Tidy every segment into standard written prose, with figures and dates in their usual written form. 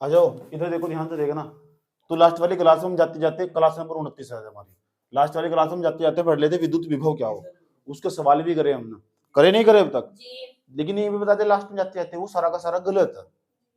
आ जाओ इधर देखो, ध्यान से देखना। तो लास्ट वाली क्लास में जाते जाते, क्लास नंबर 29 है हमारी, लास्ट वाली क्लास में जाते जाते पढ़ लेते विद्युत विभव क्या हो, उसके सवाल भी करे हमने, करे नहीं करे अब तक, लेकिन ये भी बताते लास्ट में जाते जाते वो सारा का सारा गलत है।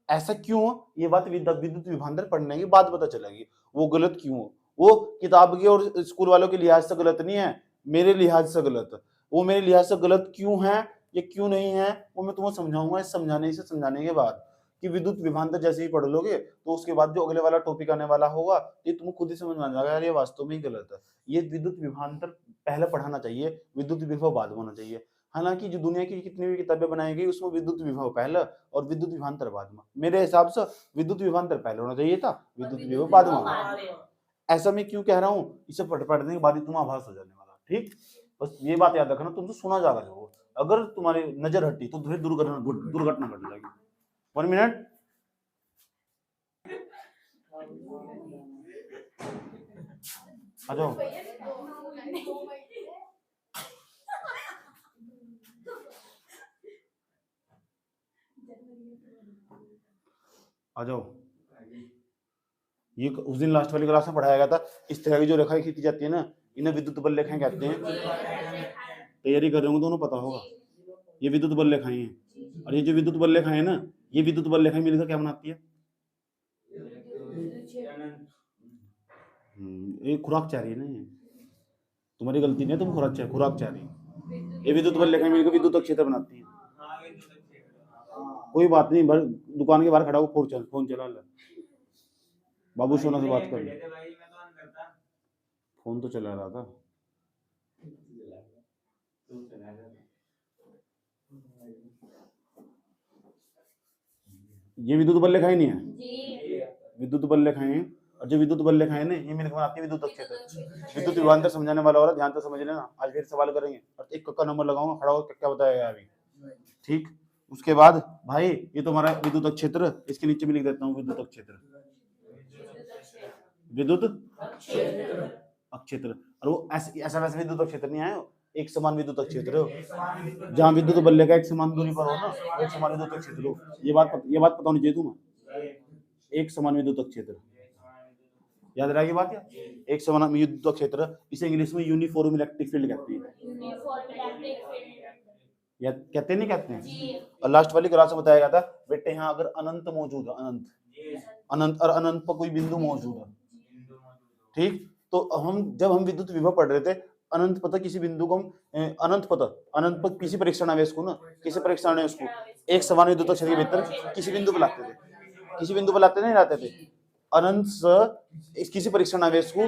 ऐसा क्यों? ये बात विद्युत विभांतर पढ़ने के बाद पता चलेगी वो गलत क्यों हो। वो किताब के और स्कूल वालों के लिहाज से गलत नहीं है, मेरे लिहाज से गलत है। वो मेरे लिहाज से गलत क्यों है, ये क्यों नहीं है, वो मैं तुम्हें समझाऊंगा इस समझाने के बाद। कि विद्युत विभांतर जैसे ही पढ़ लोगे तो उसके बाद जो अगले वाला टॉपिक आने वाला होगा ये तुम खुद ही समझ में आ जाएगा, यार ये वास्तव में ही गलत है। ये विद्युत विभांतर पहले पढ़ाना चाहिए, विद्युत विभव बाद में होना चाहिए। हालांकि जो दुनिया की कितनी भी किताबें बनाई गई उसमें विद्युत विभव पहले और विद्युत विभांतर बाद में। मेरे हिसाब से विद्युत विभांतर पहले होना चाहिए था, विद्युत विभव बाद में। ऐसा मैं क्यों कह रहा हूँ, इसे पढ़ने के बाद ही तुम आभास हो जाने वाला। ठीक, बस ये बात याद रखना, तुमसे सुना जाएगा जरूर, अगर तुम्हारी नजर हटी तो फिर दुर्घटना घट जाएगी। 1 मिनट, आ जाओ। आ जाओ, ये उस दिन लास्ट वाली क्लास में पढ़ाया गया था। इस तरह की जो रेखाएं खींची जाती है ना, इन्हें विद्युत बल रेखाएं कहते हैं। तैयारी कर रहे होंगे तो उन्हें पता होगा, ये विद्युत बल रेखाएं हैं। और ये जो विद्युत बल रेखाएं है ना, ये विद्युत बल रेखाएं मिलकर क्या बनाती है? ये खुराक चाह रही है ना, ये तुम्हारी गलती नहीं है, तुम खुराक चाह रही है। ये विद्युत बल रेखाएं मिलकर विद्युत क्षेत्र बनाती है। कोई बात नहीं, दुकान के बाहर खड़ा हो, फोन चला ले, बाबू सोना से बात कर ले, फोन तो चला रहा था। ये विद्युत बल रेखाएं नहीं है, विद्युत बल रेखाएं, और जो विद्युत बल रेखाएं ना ये मिलकर बनाती है विद्युत क्षेत्र। विद्युत विभांतर समझाने वाला हो रहा, ध्यान से समझ लेना। आज फिर सवाल करेंगे और एक का नंबर लगाऊंगा, खड़ा होकर क्या बताएगा अभी। ठीक, उसके बाद भाई ये तो हमारा विद्युत क्षेत्र, इसके नीचे भी लिख देता हूँ विद्युत क्षेत्र, विद्युत क्षेत्र। और वो ऐसा वैसा विद्युत क्षेत्र नहीं है, एक समान विद्युत क्षेत्र हो, जहाँ विद्युत बल रेखा एक समान दूरी पर हो ना, एक समान विद्युत क्षेत्र हो। ये बात पता होनी चाहिए तुम्हें, एक समान विद्युत क्षेत्र, याद रहेगी बात। या एक समान विद्युत क्षेत्र, इसे इंग्लिश में यूनिफॉर्म इलेक्ट्रिक फील्ड कहते हैं। या कहते नहीं कहते हैं। और लास्ट वाली क्लास में बताया गया था बेटे, यहाँ अगर अनंत मौजूद है, अनंत और अनंत पर कोई बिंदु मौजूद है, ठीक, तो जब हम विद्युत विभव पढ़ रहे थे, अनंत पता किसी बिंदु को अनंत पर किसी परीक्षण आवेश को ना, किसी परीक्षण आवेश को एक समान विद्युत क्षेत्र के भीतर किसी बिंदु पर लाते थे, किसी बिंदु पर लाते नहीं लाते थे, अनंत से किसी परीक्षण आवेश को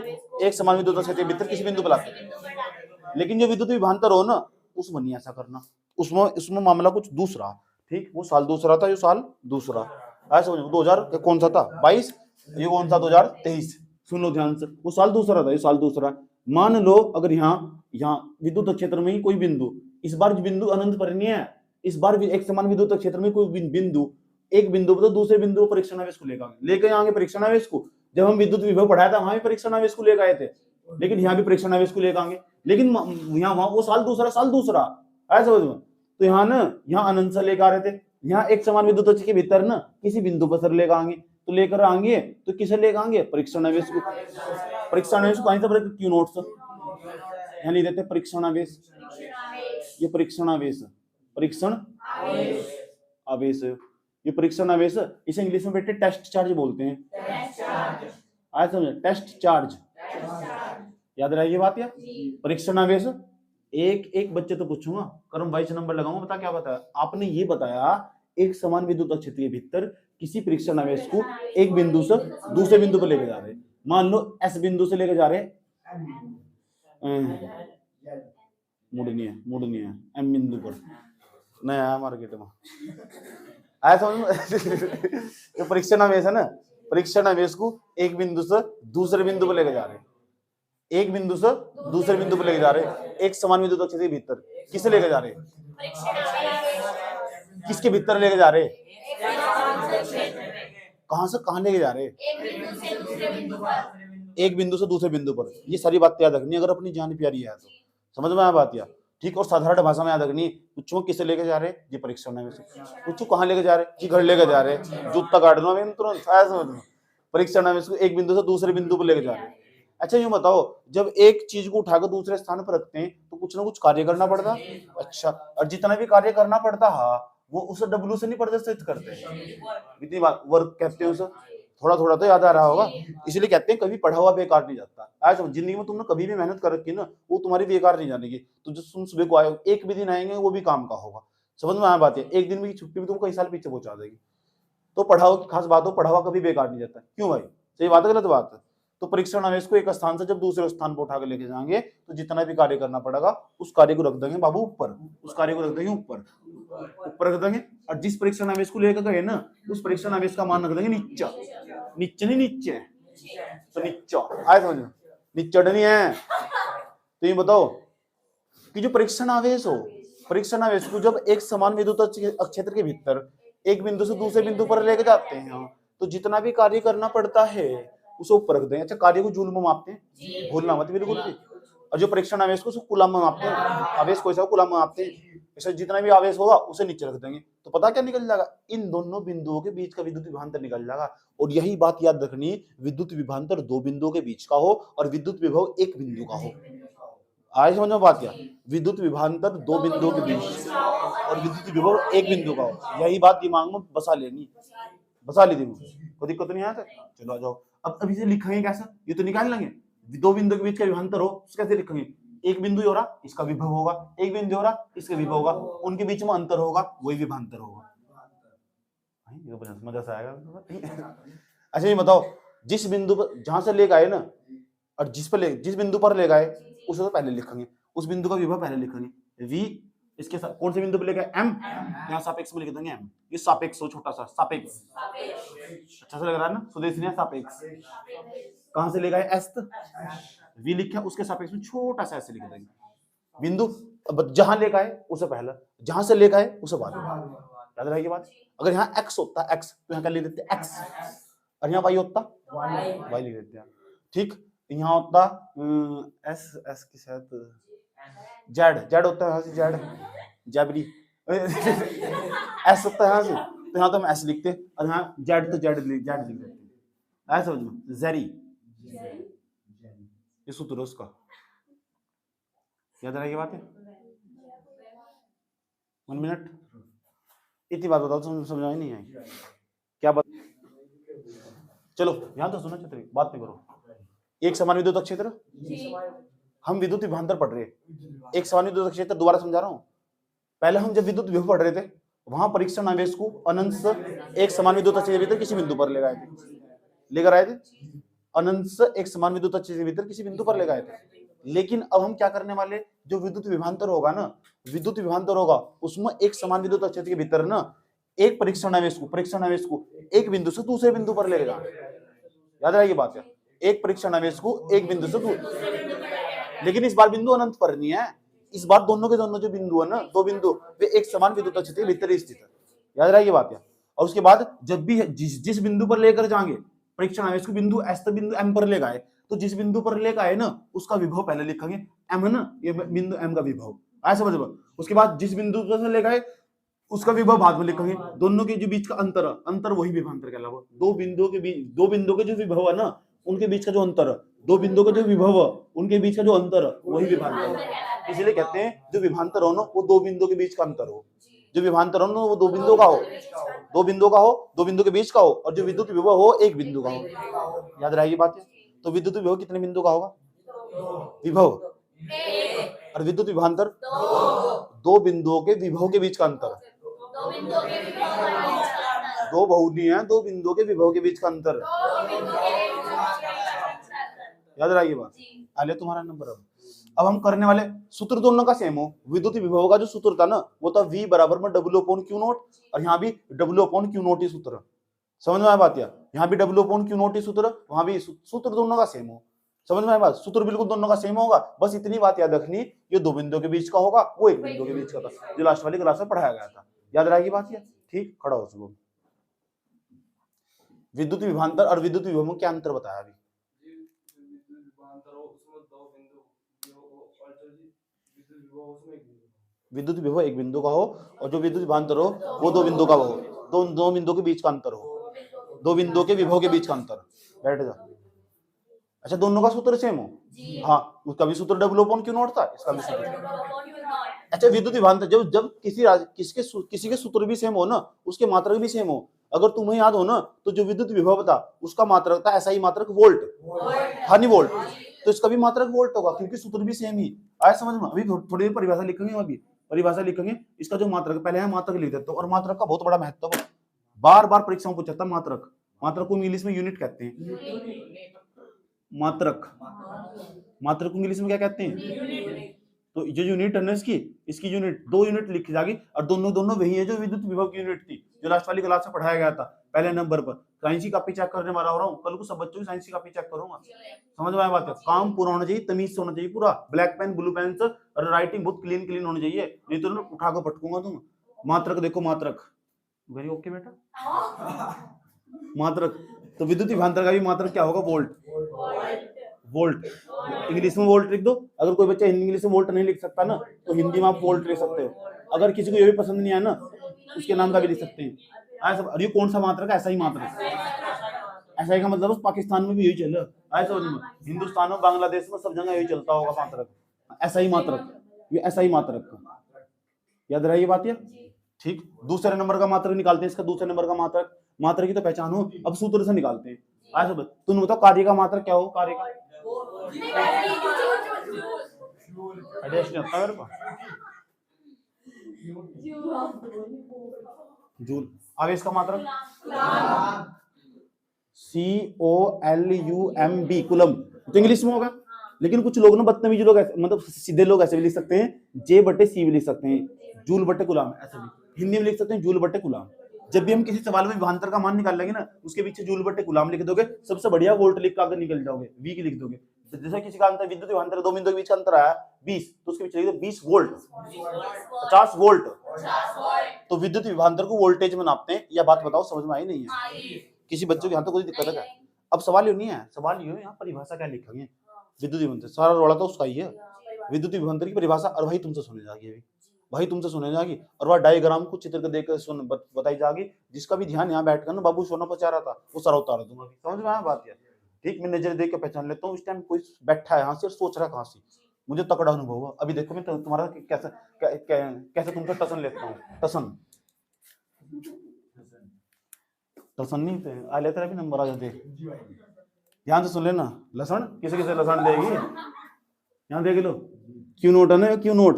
एक समान विद्युत क्षेत्र के भीतर किसी बिंदु पर लाते थे। लेकिन जो विद्युत विभांतर हो ना, उसमें नहीं ऐसा करना, उसमें मामला कुछ दूसरा। ठीक, वो साल दूसरा था, ये साल दूसरा, ऐसा 2000 कौन सा था 22, ये कौन सा 2023, सुन लो ध्यान से, वो साल दूसरा था, ये साल दूसरा। मान लो अगर यहाँ विद्युत क्षेत्र में ही कोई बिंदु, इस बार बिंदु अनंत पर नहीं है, इस बार एक समान विद्युत क्षेत्र में कोई बिंदु, एक बिंदु पर तो दूसरे बिंदु परीक्षण आवेश को लेकर आएंगे परीक्षण आवेश को। जब हम विद्युत विभव पढ़ाया था वहां भी परीक्षण आवेश को लेकर आए थे, लेकिन यहाँ भी परीक्षण आवेश को लेकर आएंगे, लेकिन यहाँ वहां वो साल दूसरा ऐसा समझ में। तो यहाँ ना, यहाँ अनंत से लेकर आ रहे थे, यहाँ एक समान विद्युत क्षेत्र के भीतर ना किसी बिंदु पर सर लेकर आएंगे, तो लेकर आएंगे तो किसे लेकर आएंगे, परीक्षण आवेश को। परीक्षण आवेश को कहीं से क्यू नोट से यहाँ लिख देते परीक्षण आवेश, ये परीक्षण आवेश, परीक्षण आवेश, ये परीक्षण आवेश, इसे इंग्लिश में बेटे टेस्ट चार्ज बोलते हैं। आज समझे, टेस्ट चार्ज, याद रहेगी बात। या परीक्षण आवेश, एक बच्चे तो पूछूंगा, करम 22 नंबर लगाऊंगा, बता क्या बताया आपने। ये बताया एक समान विद्युत क्षेत्र के भीतर किसी परीक्षण आवेश को एक बिंदु से दूसरे बिंदु पर लेके जा रहे, मान लो एस बिंदु से लेके जा रहे, मूड नहीं है एम बिंदु पर, नया मार्केट में ऐसा जो परीक्षण आवेश है ना, परीक्षण आवेश को एक बिंदु से दूसरे बिंदु पर लेके जा रहे, एक बिंदु से दूसरे बिंदु पर लेके जा रहे, एक समान विद्युत क्षेत्र के भीतर किसे लेके जा रहे, किसके भीतर लेके जा रहे, कहां से कहां लेके जा रहे, एक बिंदु से दूसरे बिंदु पर। ये सारी बातें याद रखनी अगर अपनी जान प्यारी है तो, समझ में आया बात। या ठीक। और साधारण भाषा में याद रखनी, पूछो किसे लेके जा रहे, ये परीक्षण आवेश, पूछो कहाँ लेके जा रहे, कि घर लेके जा रहे, जूता काट लो मैं तुरंत, ऐसा समझ लो। परीक्षण आवेश को एक बिंदु से दूसरे बिंदु पर लेके जा रहे हैं। अच्छा यूं बताओ, जब एक चीज को उठाकर दूसरे स्थान पर रखते हैं तो कुछ ना कुछ कार्य करना पड़ता। अच्छा, और जितना भी कार्य करना पड़ता है वो उसे डब्ल्यू से नहीं प्रदर्शित करते हैं, इतनी बात वर्क कहते हैं उसे। थोड़ा थोड़ा तो याद आ रहा होगा, इसलिए कहते हैं कभी पढ़ा हुआ बेकार नहीं जाता। आज जिंदगी में तुमने कभी भी मेहनत कर रखी ना, वो तुम्हारी बेकार नहीं जानेगी। तो जो तुम सुबह को आए हो, एक भी दिन आएंगे वो भी काम का होगा। समझ में आया बात है, एक दिन की छुट्टी भी तुमको कई साल पीछे पहुंचा देगी। तो पढ़ाओ की खास बात हो, पढ़ा हुआ कभी बेकार नहीं जाता। क्यों भाई, सही बात है गलत बात है? तो परीक्षण आवेश को एक स्थान से जब दूसरे स्थान पर उठा के लेके जाएंगे तो जितना भी कार्य करना पड़ेगा उस कार्य को रख देंगे बाबू ऊपर, उस कार्य को रख देंगे ऊपर, ऊपर रख देंगे। और जिस परीक्षण आवेश को लेकर गए ना, उस परीक्षण आवेश का मान रख देंगे नीचा, नीचे नहीं नीचे, तो नीचा आए समझ में, नीचा नहीं है। तो ये बताओ कि जो परीक्षण आवेश हो, परीक्षण आवेश को जब एक समान विद्युत क्षेत्र के भीतर एक बिंदु से दूसरे बिंदु पर लेके जाते हैं तो जितना भी कार्य करना पड़ता है उसे ऊपर रख देंगे। अच्छा, कार्य को जूल में मापते हैं, भूलना मत बिल्कुल भी। और जो परीक्षण आवेश को कूलम में मापते हैं, आवेश को कूलम में मापते हैं। ऐसा जितना भी आवेश होगा उसे नीचे रख देंगे तो पता क्या निकल जाएगा, इन दोनों बिंदुओं के बीच का विद्युत विभवांतर निकल जाएगा। और यही बात याद रखनी, विद्युत विभवांतर दो बिंदुओं के बीच का हो और विद्युत विभव एक बिंदु का हो। आज समझ में बात क्या, विद्युत विभवांतर दो बिंदुओं के बीच और विद्युत विभव एक बिंदु का हो। यही बात दिमाग में बसा लेनी, बसा ली दिमाग, कोई दिक्कत नहीं आता। चलो आ जाओ, अब इसे लिखेंगे कैसे, ये तो निकाल लेंगे। दो बिंदु के बीच का विभवांतर हो उसको कैसे लिखेंगे, एक बिंदु हो रहा इसका विभव होगा, एक बिंदु हो रहा इसका विभव होगा, उनके बीच में अंतर होगा वही विभवांतर होगा। मजा से आएगा। अच्छा ये बताओ, जिस बिंदु पर जहां से लेकर आए ना, और जिस बिंदु पर ले गए उसे तो पहले लिखेंगे, उस बिंदु का विभव पहले लिखेंगे। v इसके साथ कौन से बिंदु पर ले गए, m, यहाँ सापेक्ष में लिख देंगे m। ये सापेक्ष हो, छोटा सा सापेक्ष, अच्छा से लग रहा है ना, स्वदेशी ने सापेक्ष। कहां से ले गए s, v लिखा उसके सापेक्ष में छोटा सा ऐसे लिख देंगे बिंदु। अब जहां ले गए उसे पहला, जहां से ले गए उसे बाद में। याद रहेगी बात। अगर यहाँ x होता x तो यहाँ क्या लिख देते x, और यहाँ y होता y लिख देते हैं। ठीक, यहाँ होता एस की शायद जेड होता है, यहाँ से जेड जैबरी एस होता है यहाँ से, तो यहाँ तो हम एस लिखते हैं और यहाँ जेड तो जेड लिख देते हैं। समझ में, जेरी ये सूत्र उसका याद रहेगी बात है। 1 मिनट, इतनी बात बताओ तुम समझ नहीं आई क्या बात। चलो यहाँ तो सुनो, छतरी बात नहीं करो। एक समान विद्युत क्षेत्र, हम विद्युत विभवांतर पढ़ रहे हैं। एक समान विद्युत क्षेत्र, दोबारा समझा रहा हूँ। पहले हम जब विद्युत विभव पढ़ रहे थे वहां परीक्षण आवेश को अनंत से एक समान विद्युत क्षेत्र भीतर किसी बिंदु पर लेकर आए थे, अनंत से एक समान विद्युत क्षेत्र भीतर किसी बिंदु पर ले गए थे। लेकिन अब हम क्या करने वाले, जो विद्युत विभवांतर होगा ना, विद्युत विभवांतर होगा उसमें एक समान विद्युत क्षेत्र के भीतर ना एक परीक्षण आवेश को एक बिंदु से दूसरे बिंदु पर ले जाना। याद रहेगी बात है, एक परीक्षण आवेश को एक बिंदु से दूसरे, लेकिन इस बार बिंदु अनंत पर नहीं है, इस बार दोनों के दोनों जो बिंदु है ना, दो बिंदु वे एक समान विद्युत क्षेत्र के भीतर स्थित है। याद रहेगी बात है। और उसके बाद जब भी जिस बिंदु पर लेकर जाएंगे परीक्षण आवेश को, बिंदु एस तक बिंदु एम पर ले गए, तो जिस बिंदु पर लेकर आए ना उसका विभव पहले लिखेंगे, एम है ना, ये बिंदु एम का विभव आया समझ में। उसके बाद जिस बिंदु पर ले गए उसका विभव बाद में लिखेंगे। दोनों के जो बीच का अंतर वही विभवांतर कहलावा। दो बिंदुओं के जो विभव है ना उनके बीच का जो अंतर, दो बिंदुओं का जो विभव उनके बीच का जो अंतर वही विभवांतर है। इसलिए कहते हैं जो विभवांतर हो ना वो दो बिंदुओं के बीच का अंतर हो, जो विभवांतर हो ना वो दो बिंदुओं का हो, दो बिंदु के बीच का हो, और जो विद्युत विभव हो एक बिंदु का हो। याद रहेगी बात है। तो विद्युत विभव कितने बिंदु का होगा, विभव, और विद्युत विभवांतर दो बिंदुओं के विभव के बीच का अंतर, दो बहुनी है, दो बिंदुओं के विभव के बीच का अंतर। याद रही बात। आले तुम्हारा नंबर। अब हम करने वाले सूत्र दोनों का सेम हो। विद्युत विभव का जो सूत्र था ना वो था V बराबर में W/Q0, और यहाँ भी W/Q0 ही सूत्र। समझ में आया बात? यहाँ भी W/Q0 ही सूत्र, वहां भी सूत्र दोनों का सेम हो। समझ में आया बात? सूत्र बिल्कुल दोनों का सेम होगा, बस इतनी बात याद रखनी, ये दो बिंदुओं के बीच का होगा, वो एक बिंदु के बीच का था, जो लास्ट वाली क्लास में पढ़ाया गया था। याद रहेगी बात ये? ठीक, खड़ा हो सुबह। विद्युत विभवांतर और विद्युत विभव में क्या अंतर बताया अभी? विद्युत विभव एक बिंदु का हो और जो विद्युत विभवांतर हो वो दो बिंदु का हो, दो बिंदु के बीच का अंतर हो, दो बिंदु के विभव के बीच का अंतर। बैठ जा। अच्छा, दोनों का सूत्र सेम हो? हाँ, उसका भी सूत्र डब्ल्यू अपॉन क्यू नॉट था, इसका भी सूत्र। अच्छा, विद्युत विभवांतर जब जब किसी के सूत्र भी सेम हो ना, उसके मात्रक भी सेम हो। अगर तुम्हें याद हो ना, तो जो विद्युत विभव था उसका मात्रक था ऐसा ही मात्रक वोल्ट, हानि वोल्ट, तो इसका भी मात्रक वोल्ट होगा क्योंकि सूत्र भी सेम ही। आया समझ में? अभी थोड़ी देर परिभाषा लिखेंगे, अभी परिभाषा लिखेंगे। इसका जो मात्रक पहले है मात्रक लिख देते हो, और मात्रक का बहुत बड़ा महत्व है, बार बार परीक्षा में पूछा था। मात्रक, मात्रक को इंग्लिश में यूनिट कहते हैं। मात्रक, मात्रक को इंग्लिश में क्या कहते हैं? तो जो यूनिट है ना इसकी यूनिट, दो यूनिट लिखी जाएगी और दोनों वही है जो विद्युत विभव की यूनिट थी, जो लास्ट वाली क्लास में पढ़ाया गया था पहले नंबर पर। साइंस की कॉपी चेक करने वाला हो रहा हूँ, कल को सब बच्चों की साइंस की कॉपी चेक करूंगा। समझ में आया बात है? काम पूरा होना चाहिए, तमीज से होना चाहिए पूरा, ब्लैक पेन ब्लू पेन से, और राइटिंग बहुत क्लीन होनी चाहिए, नहीं तो उठा कर पटकूंगा तुम। मात्रक देखो, मात्रक वेरी ओके बेटा। मात्रक, तो विद्युत विभवांतर का भी मात्रक क्या होगा? वोल्ट। वोल्ट इंग्लिश में वोल्ट लिख दो। अगर कोई बच्चा इंग्लिश में वोल्ट नहीं लिख सकता ना, तो हिंदी में आप वोल्ट लिख सकते हो। अगर किसी को ये भी पसंद नहीं आया ना, उसके नाम का भी लिख सकते हैं। अरे ये कौन सा मात्रक है? ऐसा ही मात्रक। ऐसा ही का मतलब पाकिस्तान में भी यही चल रहा है, हिंदुस्तान में, बांग्लादेश में, सब जगह यही चलता होगा मात्रक, ऐसा ही मात्रक, ये ऐसा ही मात्रक। याद रही ये बात? ये ठीक। दूसरे नंबर का मात्रक निकालते हैं, इसका दूसरे नंबर का मात्रक, मात्रक की तो पहचान हो, अब सूत्र से निकालते हैं। आया सब? तुम बताओ कार्य का मात्रक क्या हो? कार्य का जूल। आवेश का मात्रक COLUMB, कुलम। तो इंग्लिश में होगा, लेकिन कुछ लोग ना बदतमीज लोग, मतलब सीधे लोग ऐसे भी लिख सकते हैं, J/C भी लिख सकते हैं, जूल बटे कुलाम, ऐसे भी हिंदी में लिख सकते हैं, जूल बटे कुलाम। जब भी हम किसी सवाल में विभवांतर का मान निकाल लेंगे ना, उसके पीछे जूल बटे कुलाम लिख दोगे, सबसे बढ़िया वोल्ट लिख कर आगे निकल जाओगे, वी की लिख दोगे। जैसे किसी का अंतर, विद्युत विभवांतर दो बिंदु के बीच का अंतर आया 20, तो उसके पीछे लिख दो 20 वोल्ट, 50 वोल्ट। तो विद्युत विभवांतर को वोल्टेज में नापते हैं। यह बात बताओ, समझ में आई नहीं है? किसी बच्चों के यहाँ तो कोई दिक्कत है? अब सवाल ये नहीं है, सवाल ये है यहाँ परिभाषा क्या लिखेंगे। विद्युत विभवांतर सारा रोड़ा तो उसका ही है, विद्युत विभवांतर की परिभाषा। और भाई तुमसे सुने जाएगी, अभी भाई तुमसे सुने जाएगी, और वह डायग्राम को चित्र को देकर सुन बताई जाएगी। जिसका भी ध्यान यहाँ बैठकर ना बाबू सोना पचा रहा था, वो सारा उतार दूंगा। समझ में आया बात? यार ठीक, मैं नजर देख के पहचान लेता हूँ इस टाइम कोई बैठा है यहाँ से और सोच रहा कहाँ से। मुझे तकड़ा अनुभव हुआ। अभी देखो मैं तुम्हारा कैसे तुमसे टसन लेता हूँ। टसन नहीं थे आ लेते अभी नंबर आ जाते। ध्यान से सुन लेना, लसन किसे किसे लसन देगी, यहाँ देख लो। क्यू नोट है ना, क्यू नोट,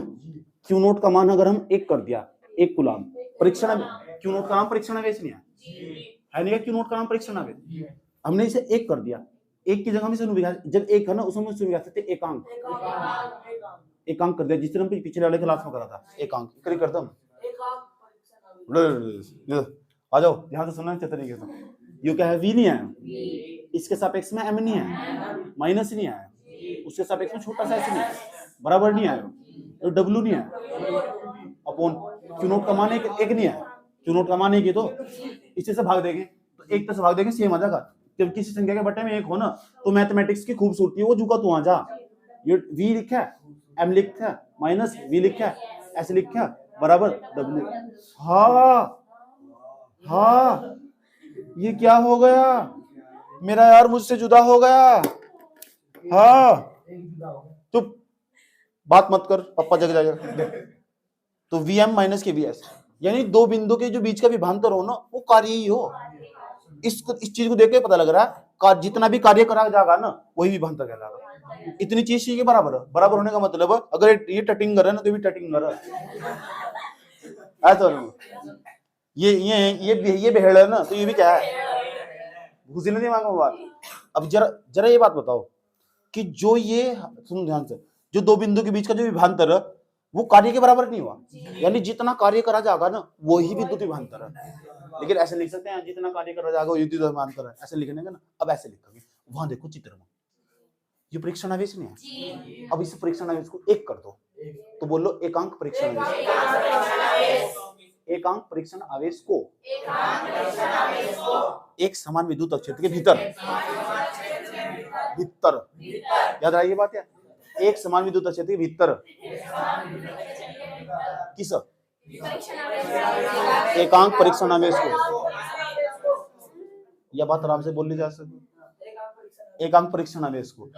क्यू नोट का मान अगर हम 1 कर दिया, 1 कुलाम, परीक्षण, क्यू नोट का नाम परीक्षण आवेश नहीं है नहीं? क्यू नोट का नाम परीक्षण आवेश, हमने इसे 1 कर दिया, 1 की जगह में जब 1 है ना, उसमें लिखा सकते एकांक, एकांक कर दिया, जिस तरह हम पिछले वाले क्लास में करा था। एकांक करता हूँ, आ जाओ ध्यान से सुनना अच्छे तरीके से। यू क्या है? वी नहीं आया, इसके सापेक्ष में एम नहीं आया, माइनस नहीं आया, उसके सापेक्ष में छोटा सा ऐसे नहीं, बराबर नहीं आया, तो डब्ल्यू नहीं आया, अपॉन क्यू नोट का मान एक नहीं आया, क्यू नोट का मान एक ही, तो इसी से भाग देंगे, तो 1 से भाग देंगे, सेम आ जाएगा। जब किसी संख्या के बटे में 1 हो ना, तो मैथमेटिक्स की खूबसूरती है वो जुगा तू आ जा। ये वी लिखा है, एम लिखा है, माइनस वी लिखा है, ऐसे लिखा है, बराबर डब्ल्यू। हाँ ये क्या हो गया मेरा यार, मुझसे जुदा हो गया। हाँ चुप, बात मत कर, पापा जग जाएगा। तो वीएम माइनस के वीएस, यानी दो बिंदु के जो बीच का विभवांतर हो ना, वो कार्य ही हो। इस चीज को देख के पता लग रहा है, जितना भी कार्य करा जाएगा ना, वही विभवांतर कहलाएगा। इतनी चीज चाहिए बराबर, बराबर होने का मतलब अगर ये टटिंग कर रहा है ना, तो भी टटिंग कर रहा है। ये बेहड़ है ना, तो ये भी क्या है? घुसी नहीं दिमाग में बात। अब जरा ये बात बताओ कि जो ये, सुन ध्यान से, जो दो बिंदु के बीच का जो विभवांतर है, वो कार्य के बराबर नहीं हुआ, यानी जितना कार्य करा जाएगा ना, वही विद्युत विभवांतर है। लेकिन ऐसे लिख सकते हैं, जितना कार्य करा जाएगा वही विद्युत विभवांतर है, ऐसे लिखने का ना। अब ऐसे लिखोगे, वहां देखो चित्र में, ये परीक्षण आवेश नहीं है। अब इस परीक्षण आवेश को 1 कर दो, तो बोलो एकांक परीक्षण आवेश। एकांक परीक्षण आवेश को एक समान विद्युत क्षेत्र के भीतर, याद रही ये बात है। एक समान विद्युत क्षेत्र के भीतर किस एकांक परीक्षण आवेश को, यह बात आराम से बोलनी जा सकती, एकांक परीक्षण आवेश को,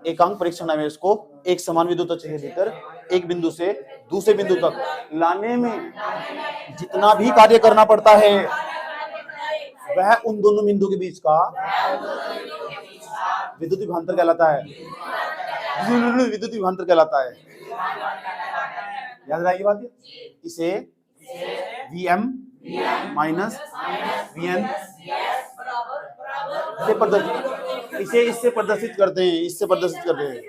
एकांक परीक्षण आवेश को एक समान विद्युत क्षेत्र के भीतर एक बिंदु से दूसरे बिंदु तक लाने में जितना भी कार्य करना पड़ता है वह उन दोनों बिंदु के बीच का विद्युत विभवांतर कहलाता है, विद्युत विभवांतर कहलाता है। याद रहेगी बात ये? इसे Vm माइनस Vn से प्रदर्शित, इसे इससे प्रदर्शित करते हैं, इससे प्रदर्शित करते हैं।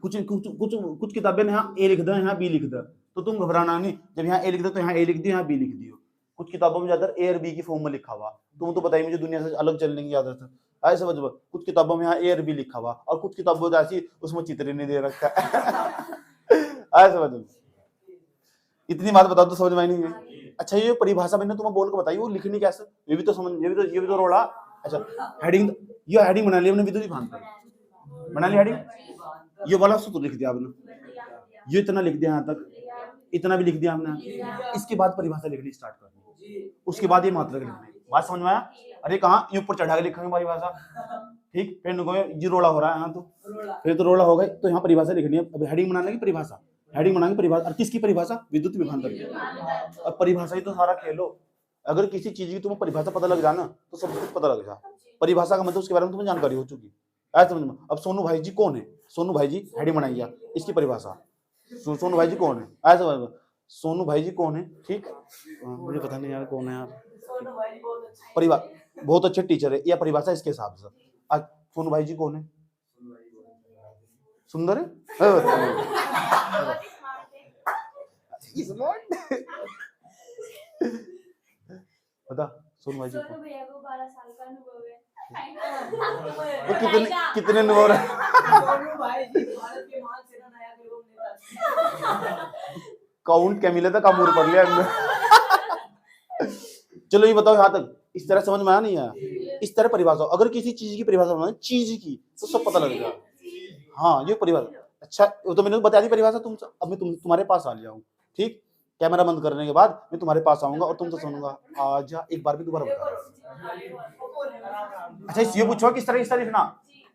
कुछ कुछ कुछ कुछ किताबें यहाँ ए लिख दो, यहाँ बी लिख दो, तो तुम घबराना नहीं। जब यहाँ ए लिख दो तो यहाँ ए लिख दियो, यहाँ बी लिख दियो। कुछ किताबों में ज्यादातर ए और बी की फॉर्म में लिखा हुआ, तुम तो बताइए मुझे दुनिया से अलग चलने की आदत है, ऐसे समझ। कुछ किताबों में यहाँ ए और बी लिखा हुआ और कुछ किताबों में ऐसी उसमें चित्र नहीं दे रखा ऐसे समझ। इतनी बात बताओ तो समझ में नहीं है। अच्छा ये परिभाषा मैंने तुम्हें बोल के बताई, वो लिखनी कैसे, ये भी तो समझ, ये भी तो रोड़ा। अच्छा हेडिंग, ये हेडिंग बना ली हमने, विद्युत विभवांतर बना ली हेडिंग, ये वाला सूत्र लिख दिया आपने, ये इतना लिख दिया यहाँ तक, इतना भी लिख दिया हमने। इसके बाद परिभाषा लिखनी स्टार्ट करनी, उसके बाद ये मात्रक लिखनी। बात समझ में आया? अरे कहाँ ये ऊपर चढ़ा के लिखेंगे परिभाषा, ठीक? फिर ये रोड़ा हो रहा है यहाँ, तो फिर तो रोड़ा हो गए, तो यहाँ परिभाषा लिखनी है। अब हेडिंग बनाने की परिभाषा, हेडिंग बनाएंगे परिभाषा, और किसकी परिभाषा? विद्युत विभवांतर की। अब परिभाषा ही तो सारा खेलो। अगर किसी चीज की तुम्हें परिभाषा पता लग जाना तो सब कुछ पता लग जा। परिभाषा का मतलब उसके बारे में तुम्हें जानकारी हो चुकी, ऐसा समझ में। अब सोनू भाई जी कौन है? सोनू भाई जी हेडिंग बनाइए, इसकी परिभाषा। सोनू भाई जी कौन है? ऐसा समझ में, सोनू भाई जी कौन है? ठीक, मुझे पता नहीं यार कौन है यार। परिभाषा बहुत अच्छे टीचर है, या परिभाषा इसके हिसाब से। आज सोनू भाई जी कौन है? सुंदर है। बता सोनू भाई जी को भैया को 12 साल का अनुभव है। तो कितने अनुभव है? सोनू भाई जी भारत के महान सेना नायक एवं नेता। काउंट क्या मिला था, कामूर पढ़ लिया हमने। चलो ये बताओ यहाँ तक इस तरह समझ में आया नहीं आया? इस तरह परिभाषा, अगर किसी चीज की परिभाषा बनाए चीज की, तो सब पता लगेगा। हाँ ये परिभाषा। अच्छा वो तो मैंने बता दी परिभाषा, तुम अब मैं तुम्हारे पास आ जाऊँ, ठीक? कैमरा बंद करने के बाद मैं तुम्हारे पास आऊंगा और तुमसे सुनूंगा। आजा एक बार भी दोबारा बता। अच्छा ये पूछो किस तरह, इस तरह लिखना।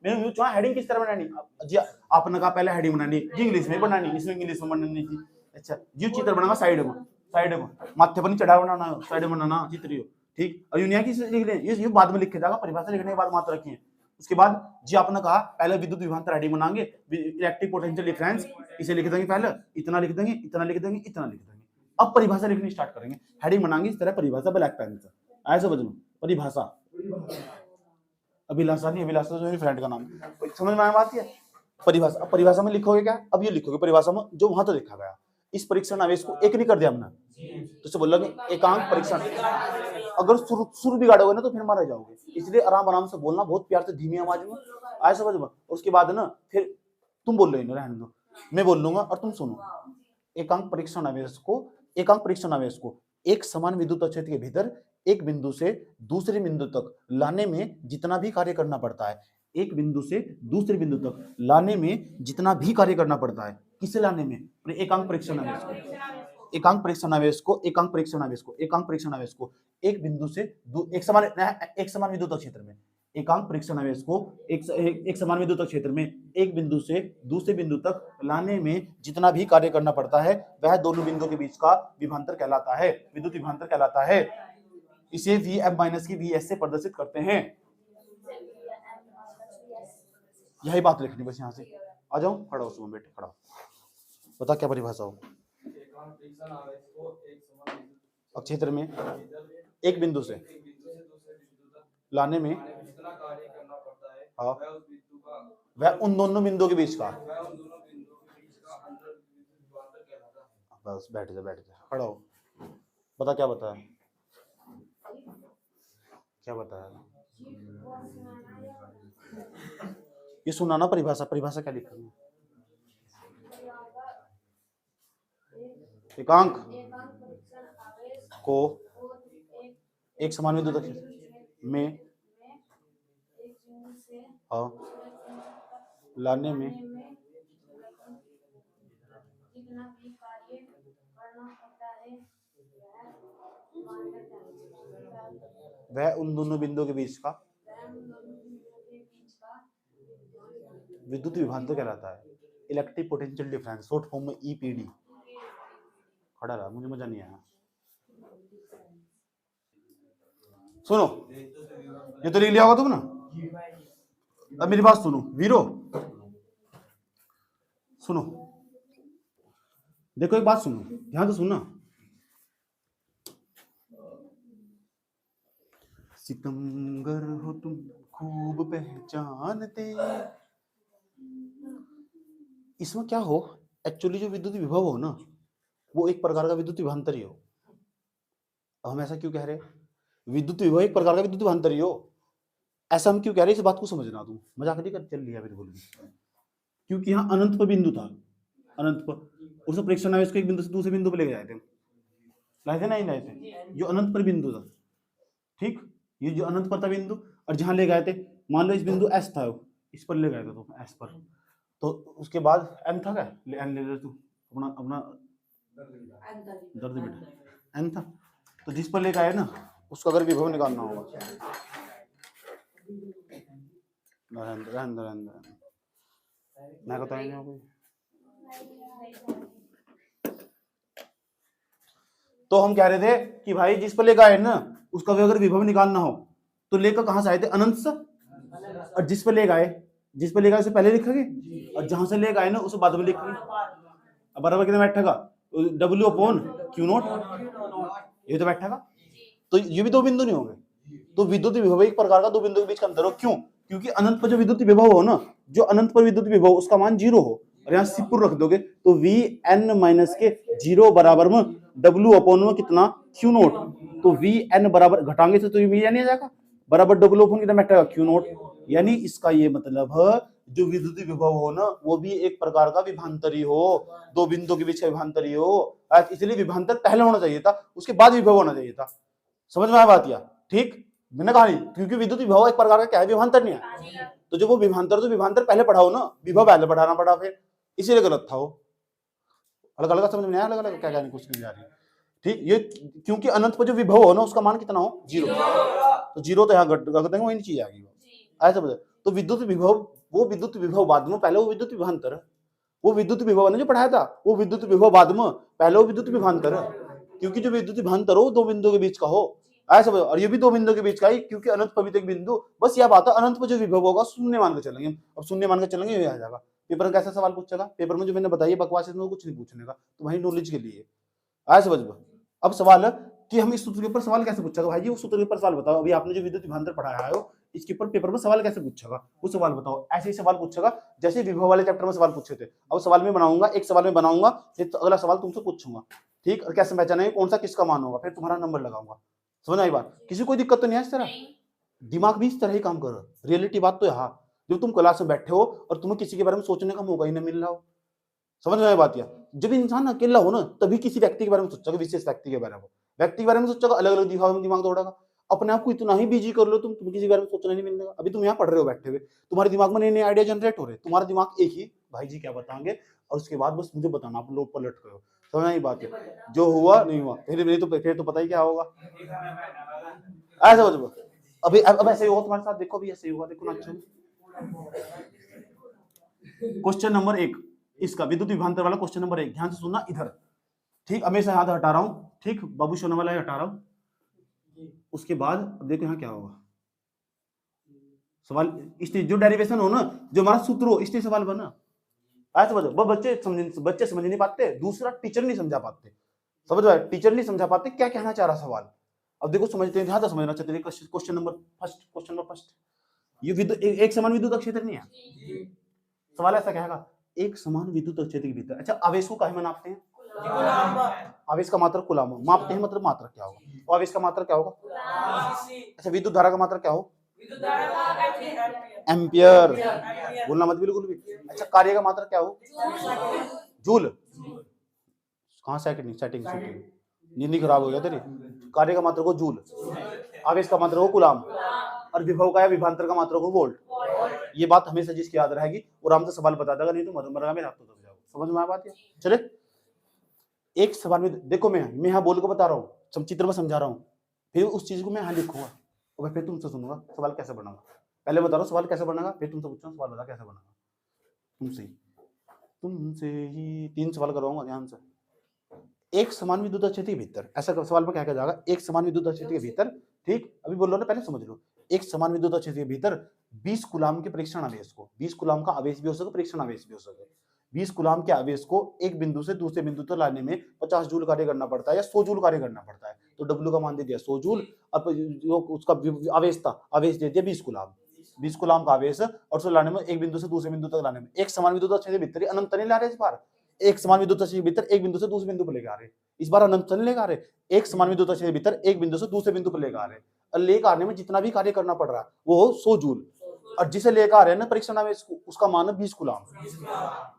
मैंने पूछा हेडिंग किस तरह बनानी जी, आपने कहा पहले हेडिंग बनानी जी इंग्लिश में बनानी, इसमें इंग्लिश में बनानी थी। अच्छा ये चित्र बनाना साइड में, साइड में माथे पर नहीं चढ़ा बनाना, साइड में बनाना चित्र, ठीक? और यूनिया की लिख लें, ये बाद में लिखे जाएगा, परिभाषा लिखने के बाद मात्रा रखिए। उसके बाद जी आपने कहा पहले विद्युत विभवांतर हेडिंग बनाएंगे, इलेक्ट्रिक पोटेंशियल डिफरेंस, इसे लिख देंगे, पहले इतना लिख देंगे, इतना लिख देंगे, इतना लिख देंगे। अब परिभाषा लिखनी स्टार्ट करेंगे, हेडिंग बनाएंगे इस तरह परिभाषा ब्लैक पेन से, ऐसे बदलो परिभाषा। अभिलाषा नहीं, अभिलाषा जो मेरी फ्रेंड का नाम, समझ में आया बात? है परिभाषा। अब परिभाषा में लिखोगे क्या? अब ये लिखोगे परिभाषा में जो वहां तो लिखा गया। इस परीक्षण आवेश को एक नहीं कर दिया हमने, तो से बोल रहे एकांक परीक्षण। अगर सुर बिगाड़ोगे ना तो फिर मारे जाओगे, इसलिए आराम आराम से बोलना, बहुत प्यार से धीमी आवाज में, ऐसे समझ में। उसके बाद ना फिर तुम बोल रहे हो, रहने दो, मैं बोल लूंगा और तुम सुनो। एकांक परीक्षण आवेश को, एकांक परीक्षण आवेश को एक समान विद्युत क्षेत्र के भीतर एक बिंदु से दूसरे बिंदु तक लाने में जितना भी कार्य करना पड़ता है, एक बिंदु से दूसरे बिंदु तक लाने में जितना भी कार्य करना पड़ता है, किसे लाने में? एकांक परीक्षण आवेश को, एकांक परीक्षण आवेश को, एकांक परीक्षण आवेश को, एकांक परीक्षण आवेश को एक बिंदु से एक समान विद्युत क्षेत्र में, एकांक परीक्षण आवेश को एक समान विद्युत क्षेत्र में एक बिंदु से दूसरे बिंदु तक लाने में जितना भी कार्य करना पड़ता है वह दोनों बिंदुओं के बीच का विभवांतर कहलाता है, विद्युत विभवांतर कहलाता है। इसे Vm माइनस की Vs से प्रदर्शित करते हैं। यही बात लिखनी बस, यहाँ से आ जाओ, खड़ा हो सुबह बेटे, खड़ा बता क्या परिभाषा हो। क्षेत्र में एक बिंदु से लाने में, हाँ वह उन दोनों बिंदुओं के बीच का, बस बैठ जा, बैठ जा, खड़ा हो, बता क्या बताया, क्या बताया? ये सुना ना परिभाषा, परिभाषा क्या लिखा है? एकांक को एक समान विद्युत क्षेत्र में, हाँ लाने में जितना भी कार्य करना पड़ता है वह उन दोनों बिंदुओं के बीच का विद्युत विभवांतर कहलाता है। Electric potential difference, short form में ईपीडी। खड़ा रहा, मुझे मजा नहीं आया। सुनो, ये तो लिख लिया होगा तुम ना। अब मेरी बात सुनो वीरो, सुनो, देखो एक बात सुनो, ध्यान से सुनना। सितमगर हो तुम खूब पहचानते, इसमें क्या हो, एक्चुअली जो विद्युत विभव हो ना, वो एक प्रकार का विद्युत विभवांतर ही हो। अब हम ऐसा क्यों कह रहे हैं, विद्युत विभव एक प्रकार का विद्युत विभवांतर ही हो, ऐसा हम क्यों कह रहे हैं, इस बात को समझना। तुम मजाक नहीं कर चल लिया बिल्कुल भी, क्योंकि यहाँ अनंत पर बिंदु था, अनंत पर उस प्रेक्षण आवेश को एक बिंदु से दूसरे बिंदु पर ले जाए थे, लाए थे ना, नहीं लाए थे, जो अनंत पर बिंदु था। ठीक, ये जो अनंत पर था बिंदु, और जहां ले गए थे, मान लो इस बिंदु एस था, इस पर ले गए थे तो एस पर, तो उसके बाद एन था क्या, एन ले तू अपना अपना दर्द बेटा, एन था, तो जिस पर ले गए ना उसका अगर विभव निकालना होगा, मैं बताएंगे आपको। तो हम कह रहे थे कि भाई जिस पर ले गए ना उसका अगर विभव निकालना हो तो लेकर कहां से आए थे, अनंत से, और जिस पर ले गए उसे पहले लिखेंगे, और जहां से ले गए ना उसे बाद में लिखेंगे। अब बराबर कितना बैठेगा, W अपॉन Q नॉट, ये तो बैठेगा। तो ये भी दो बिंदु नहीं होंगे, तो विद्युत विभव एक प्रकार का दो बिंदु के बीच का अंतर हो। क्यों, क्योंकि अनंत पर जो विद्युत विभव हो ना, जो अनंत पर विद्युत विभव उसका मान 0 हो, और यहाँ सिपुर रख दोगे तो Vn माइनस के 0 बराबर में W अपॉन में कितना Q नॉट, तो Vn बराबर घटाएंगे तो ये नहीं आ जाएगा, बराबर W अपॉन कितना बैठेगा Q नॉट। यानी इसका ये मतलब है जो विद्युत विभव हो ना वो भी एक प्रकार का विभवांतरी हो, दो बिंदुओं के बीच का विभवांतरी हो, इसलिए विभवांतर पहले होना चाहिए था, उसके बाद विभव होना चाहिए था। समझ में आया बात या? ठीक, मैंने कहा नहीं, क्योंकि विद्युत विभव एक प्रकार का क्या है, विभवांतर नहीं है, तो जो वो विभवांतर पहले पढ़ाओ ना, विभव पहले पढ़ाना पड़ा, फिर इसीलिए गलत था वो। अलग अलग समझ में आया, अलग अलग क्या कहने कुछ नहीं जा रही। ठीक, ये क्योंकि अनंत पर जो विभव हो ना उसका मान कितना हो, 0, तो 0 तो यहाँ रख देंगे, वही चीज आ गई ऐसा समझ। तो विद्युत विभव, वो विद्युत विभव बाद में, पहले वो विद्युत विभवांतर है, वो विद्युत विभव ने जो पढ़ाया था वो विद्युत विभव बाद में, पहले वो विद्युत विभवांतर है, क्योंकि जो विद्युत विभवांतर हो दो बिंदुओं के बीच का हो, ऐसा। और ये भी दो बिंदुओं के बीच का ही, क्योंकि अनंत पर भी एक बिंदु, बस यह बात है अनंत पर जो विभव होगा शून्य मान के चलेंगे। अब शून्य मान के चलेंगे ये आ जाएगा। पेपर में कैसा सवाल पूछेगा, पेपर में जो मैंने बताया बकवास, इसमें कुछ नहीं पूछने का, तो वही नॉलेज के लिए आया, समझ में। अब सवाल है कि हम इस सूत्र के ऊपर सवाल कैसे पूछेगा, भाई जी उस सूत्र के ऊपर सवाल बताओ, अभी आपने जो विद्युत विभवांतर पढ़ाया है इसके ऊपर पेपर में सवाल कैसे पूछेगा, वो सवाल बताओ। ऐसे ही सवाल पूछेगा जैसे विभव वाले चैप्टर में सवाल पूछे थे। अब सवाल में बनाऊंगा, एक सवाल में बनाऊंगा, फिर तो अगला सवाल तुमसे पूछूंगा, ठीक, और कैसे पहचानेंगे कौन सा किसका मान होगा, फिर तुम्हारा नंबर लगाऊंगा। समझ आई बात, किसी कोई दिक्कत तो नहीं है इस तरह, दिमाग भी इस तरह ही काम कर रहा है। रियलिटी बात तो यहाँ, जब तुम क्लास में बैठे हो और तुम्हें किसी के बारे में सोचने का मौका ही नहीं मिल रहा हो, समझ में आई बात या? जब इंसान अकेला हो ना तभी किसी व्यक्ति के बारे में सोचेगा, विशेष व्यक्ति के बारे में, व्यक्ति के बारे में सोचेगा, अलग अलग दिमाग दौड़ेगा। अपने आप को इतना ही बिजी कर लो तुम किसी के बारे में सोचना नहीं मिलेगा। अभी तुम यहाँ पढ़ रहे हो बैठे हुए, तुम्हारे दिमाग में नए नए आइडिया जनरेट हो रहे, तुम्हारा दिमाग एक ही, भाई जी क्या बताएंगे, और उसके बाद बस मुझे बताना, आप लोग पलट करो। समझ आई बात है, जो हुआ नहीं हुआ, फिर तो पता ही क्या होगा, ऐसा समझ। अभी अब ऐसे ही होगा तुम्हारे साथ, देखो अभी ऐसे ही होगा, देखो ना। अच्छा, क्वेश्चन नंबर 1 इसका विद्युत विभवांतर वाला क्वेश्चन नंबर 1, ध्यान से सुनना इधर, ठीक। हमेशा हाथ हटा रहा हूं, ठीक, बाबू सोने वाला हटा रहा हूं। उसके बाद अब देखो यहाँ क्या होगा, सवाल इसलिए जो डेरिवेशन हो ना, जो हमारा सूत्र हो, इसलिए सवाल बना। ऐसा समझो, बच्चे समझ नहीं पाते, दूसरा टीचर नहीं समझा पाते। समझ रहे, टीचर नहीं समझा पाते क्या कहना चाह रहा सवाल। अब देखो समझते हैं, ध्यान से समझना चाहते हैं। क्वेश्चन नंबर फर्स्ट, ये विद्युत एक समान विद्युत क्षेत्र नहीं है। सवाल ऐसा कहेगा एक समान विद्युत क्षेत्र के भीतर, अच्छा आवेश को काहे में नापते हैं, आवेश का मात्रक कूलम मापते हैं, मतलब मात्रक क्या होगा, तो आवेश का मात्रक क्या होगा। अच्छा विद्युत धारा का मात्रक क्या हो, एम्पियर, बोलना मत बिल्कुल भी। अच्छा कार्य का मात्रक क्या हो, जूल, कहाँ सेटिंग नींद खराब हो गया तेरी। कार्य का मात्रक हो जूल, आवेश का मात्रक हो कूलम, और विभव का या विभवांतर का मात्रक हो वोल्ट। ये बात हमेशा जिसकी याद रहेगी वो आराम से सवाल बता देगा, नहीं तो मरगा में रात दब जाओ। समझ में आया बात? चले एक सवाल में देखो, मैं यहाँ बोल के बता रहा हूँ, चित्र में समझा रहा हूँ, फिर उस चीज को मैं यहाँ लिखूंगा और फिर तुमसे सुनूंगा सवाल कैसे बनाऊंगा। पहले बता रहा हूँ सवाल कैसे बनेगा, फिर तुमसे पूछूंगा सवाल बता कैसे बनेगा। तुमसे ही 3 सवाल करवाऊंगा ध्यान से। एक समान विद्युत क्षेत्र के भीतर, ऐसा सवाल में क्या कहा जाएगा, एक समान विद्युत क्षेत्र के भीतर, ठीक अभी बोल रहा हूं, पहले समझ लो। एक समान विद्युत क्षेत्र के भीतर 20 कूलाम के परीक्षण आवेश को, 20 कूलाम का आवेश भी हो सके, परीक्षण आवेश भी हो सके, 20 कूलाम के आवेश को एक बिंदु से दूसरे बिंदु तक लाने में 50 जूल कार्य करना पड़ता है या 100 जूल कार्य करना पड़ता है। तो डब्ल्यू का मान दे दिया 100 जूल, अब जो उसका आवेश था, आवेश दे दिया 20 कूलाम, 20 कूलाम का आवेश, और उसको लाने में एक बिंदु से दूसरे बिंदु तक लाने में एक समान विद्युत क्षेत्र के भीतर अनंत नहीं ला रहे इस बार, एक समान विद्युत क्षेत्र के भीतर एक बिंदु से दूसरे बिंदु पर लेकर आ रहे, इस बार अनंत नहीं लेकर आ रहे, एक समान विद्युत क्षेत्र के भीतर एक बिंदु से दूसरे बिंदु पर लेकर आ रहे, और लेकर आने में जितना भी कार्य करना पड़ रहा है वो 100 जूल, और जिसे लेकर आ रहे हैं ना परीक्षण आवेश उसका मान है 20 कूलाम।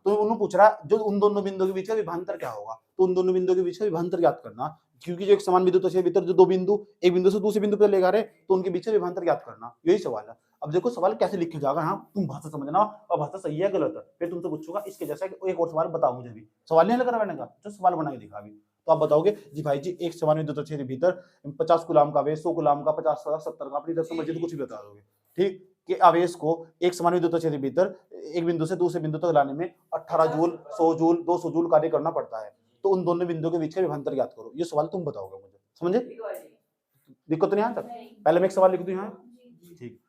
तो उन्होंने पूछ रहा जो उन दोनों बिंदुओं के बीच का विभांतर क्या होगा, तो उन दोनों बिंदुओं के बीच का विभांतर ज्ञात करना, क्योंकि जो एक समान विद्युत क्षेत्र के भीतर जो दो बिंदु एक बिंदु से दूसरे बिंदु पर लेकर आ रहे तो उनके बीच का विभांतर ज्ञात करना, यही सवाल है। अब देखो सवाल कैसे लिखे जाएगा, हाँ तुम भाषा समझना और भाषा सही है गलत है, फिर तुमसे पूछूंगा इसके जैसा एक और सवाल बताओ मुझे भी, सवाल नहीं लगा मैंने कहा, जो सवाल बना के दिखा अभी, तो आप बताओगे जी भाई जी एक समान विद्युत क्षेत्र के भीतर 50 कूलाम का आवेश, 100 कूलाम का, 50 का, 70 का, अपनी तरफ से मर्जी तो कुछ भी बता दोगे, ठीक, कि आवेश को एक समान विद्युत क्षेत्र के भीतर एक बिंदु से दूसरे बिंदु तक लाने में 18 जूल, 100 जूल, 200 जूल कार्य करना पड़ता है, तो उन दोनों बिंदुओं के बीच का विभांतर ज्ञात करो। ये सवाल तुम बताओगे मुझे, समझे? दिक्कत नहीं यहाँ तक? पहले मैं एक सवाल लिख दूं यहाँ, ठीक,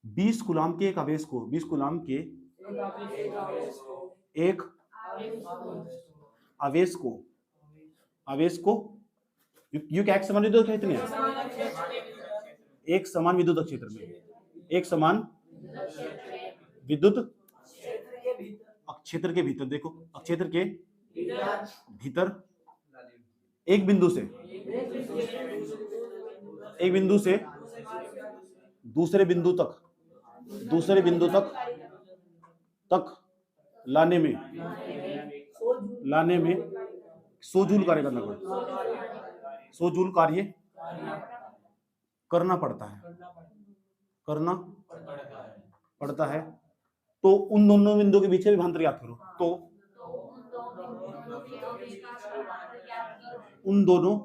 20 कूलाम के एक आवेश को, 20 कूलाम के एक आवेश को, आवेश को यू क्या एक समान विद्युत क्षेत्र में, एक समान विद्युत क्षेत्र में, एक समान विद्युत क्षेत्र के भीतर, देखो क्षेत्र के भीतर एक बिंदु से दूसरे बिंदु तक लाने में 100 जूल कार्य करना पड़ता है, 100 जूल कार्य करना पड़ता है, तो उन दोनों बिंदुओं के बीच में विभांतर ज्ञात करो। तो उन दोनों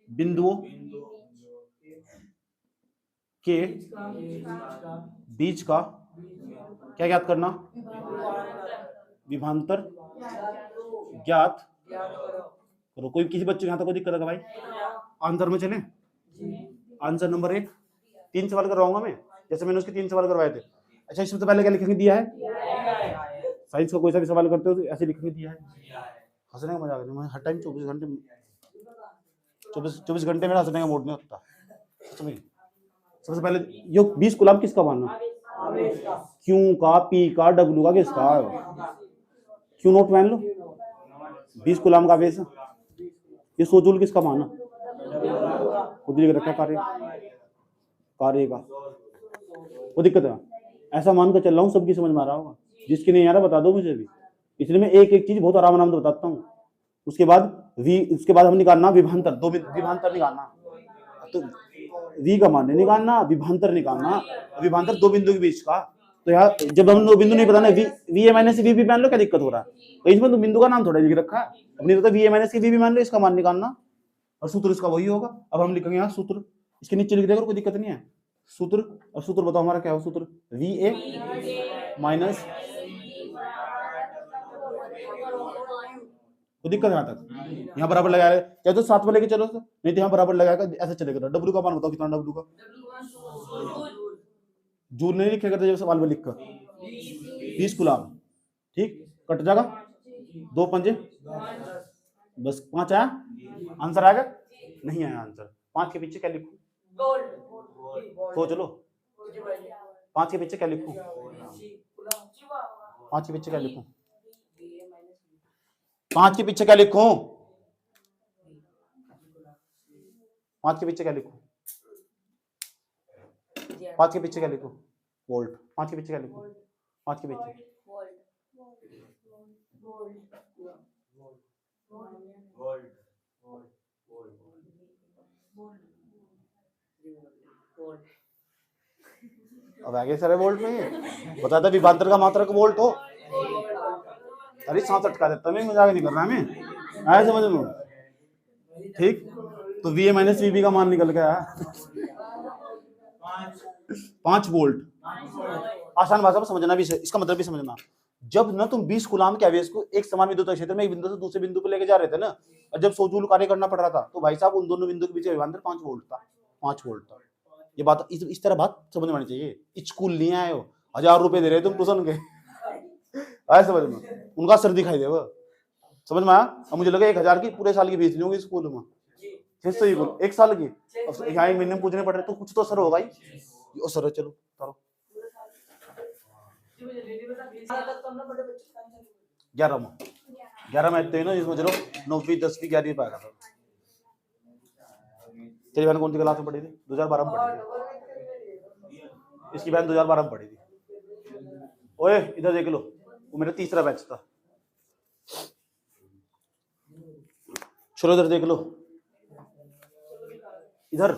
बिंदुओं के बीच का क्या ज्ञात करना, विभांतर ज्ञात करो। कोई किसी बच्चे को यहाँ तक कोई दिक्कत है भाई? आंसर में चले, आंसर नंबर 1, 3 सवाल करवाऊंगा मैं, जैसे मैंने उसके 3 सवाल करवाए थे। अच्छा इसमें तो पहले क्या लिखने दिया है, साइंस का कोई सा भी सवाल करते हो तो ऐसे लिखने दिया है, हंसने का मजा आ, हर टाइम 24 घंटे मेरा हंसने का मूड नहीं होता। सबसे पहले यो 20 कूलाम किसका मानना, क्यू का, पी का, डब्ल्यू का, किसका, क्यों नोट मान लो 20 कूलाम का आवेश, ये 100 जूल किसका माना, खुद लिख रखा कार्य का, वो दिक्कत है। ऐसा मान कर चल रहा हूँ सबकी समझ में आ रहा होगा, जिसकी नहीं आ रहा बता दो मुझे भी, इसलिए मैं एक एक चीज बहुत आराम से बताता हूँ। उसके बाद हम निकालना विभांतर, दो विभांतर निकालना, तो वी का मान निकालना, विभांतर निकालना, विभांतर दो बिंदु के बीच का। तो यार जब हम दो बिंदु नहीं पता ना, वी ए माइनस वी भी मान लो, क्या दिक्कत हो रहा है, तो इसमें तो बिंदु का नाम थोड़ा लिख रखा है, अपनी तो वी ए माइनस वी भी मान लो, इसका मान निकालना, और सूत्र इसका वही होगा। अब हम लिखेंगे यहाँ सूत्र, इसके नीचे लिख देगा कोई दिक्कत नहीं है, सूत्र, और सूत्र बताओ हमारा क्या हो, सूत्र वी ए माइनस, तो दिक्कत यहाँ तक, यहाँ बराबर लगाया क्या तो 7 में लेके चलो, नहीं तो यहाँ बराबर लगाएगा, ऐसे चलेगा। डब्ल्यू का मान बताओ कितना, डब्ल्यू का जूल नहीं लिखेगा तो जब सवाल में लिख कर 20 कूलाम, ठीक, कट जाएगा 2 पंजे, बस 5 आया, आंसर आएगा, नहीं आया आंसर। 5 के पीछे क्या लिखूं, तो चलो 5 के पीछे क्या लिखूं, 5 के पीछे क्या लिखूं, 5 के पीछे क्या लिखूं, 5 के पीछे क्या लिखूं, 5 के पीछे क्या लिखूं, वोल्ट। 5 के पीछे क्या लिखूं, 5 के पीछे अब आगे सारे वोल्ट में ही बता था विभांतर का मात्रक वोल्ट हो। अरे 7 अटका देता मैं, मजाक नहीं कर रहा मैं, आया समझ लो। ठीक, तो V A minus V B का मान निकल गया 5 वोल्ट। आसान भाषा में समझना भी, इसका मतलब भी समझना। जब ना तुम 20 कूलाम के आवेश को एक समान विद्युत क्षेत्र में एक बिंदु से दूसरे बिंदु पर लेके जा रहे थे ना, और जब 100 जूल कार्य करना पड़ रहा था, तो भाई साहब उन दोनों बिंदु के बीच विभवांतर 5 वोल्ट था। 5 वोल्ट था। ये बात इस तरह बात समझ में आनी चाहिए। स्कूल नहीं आए हो, 1000 रुपए दे रहे तुम ट्यूशन के, आए समझ में, उनका सर दिखाई दे वो, समझ में आया। अब मुझे लगा 1000 की पूरे साल की फीस नहीं होगी स्कूल में, 600 ही बोल, 1 साल की। यहाँ एक महीने में पूछने पड़ रहे, तो कुछ तो सर होगा ही। ओ सर चलो करो। 11 मैथ थे ना, इसमें चलो 9वीं 10वीं 11वीं पाएगा था। तेरी बहन कौन सी क्लास में पढ़ी थी? 2012 में पढ़ी थी। इसकी बहन 2012 में पढ़ी थी। ओए इधर देख लो, वो मेरा तीसरा बैच था। चलो इधर देख लो, इधर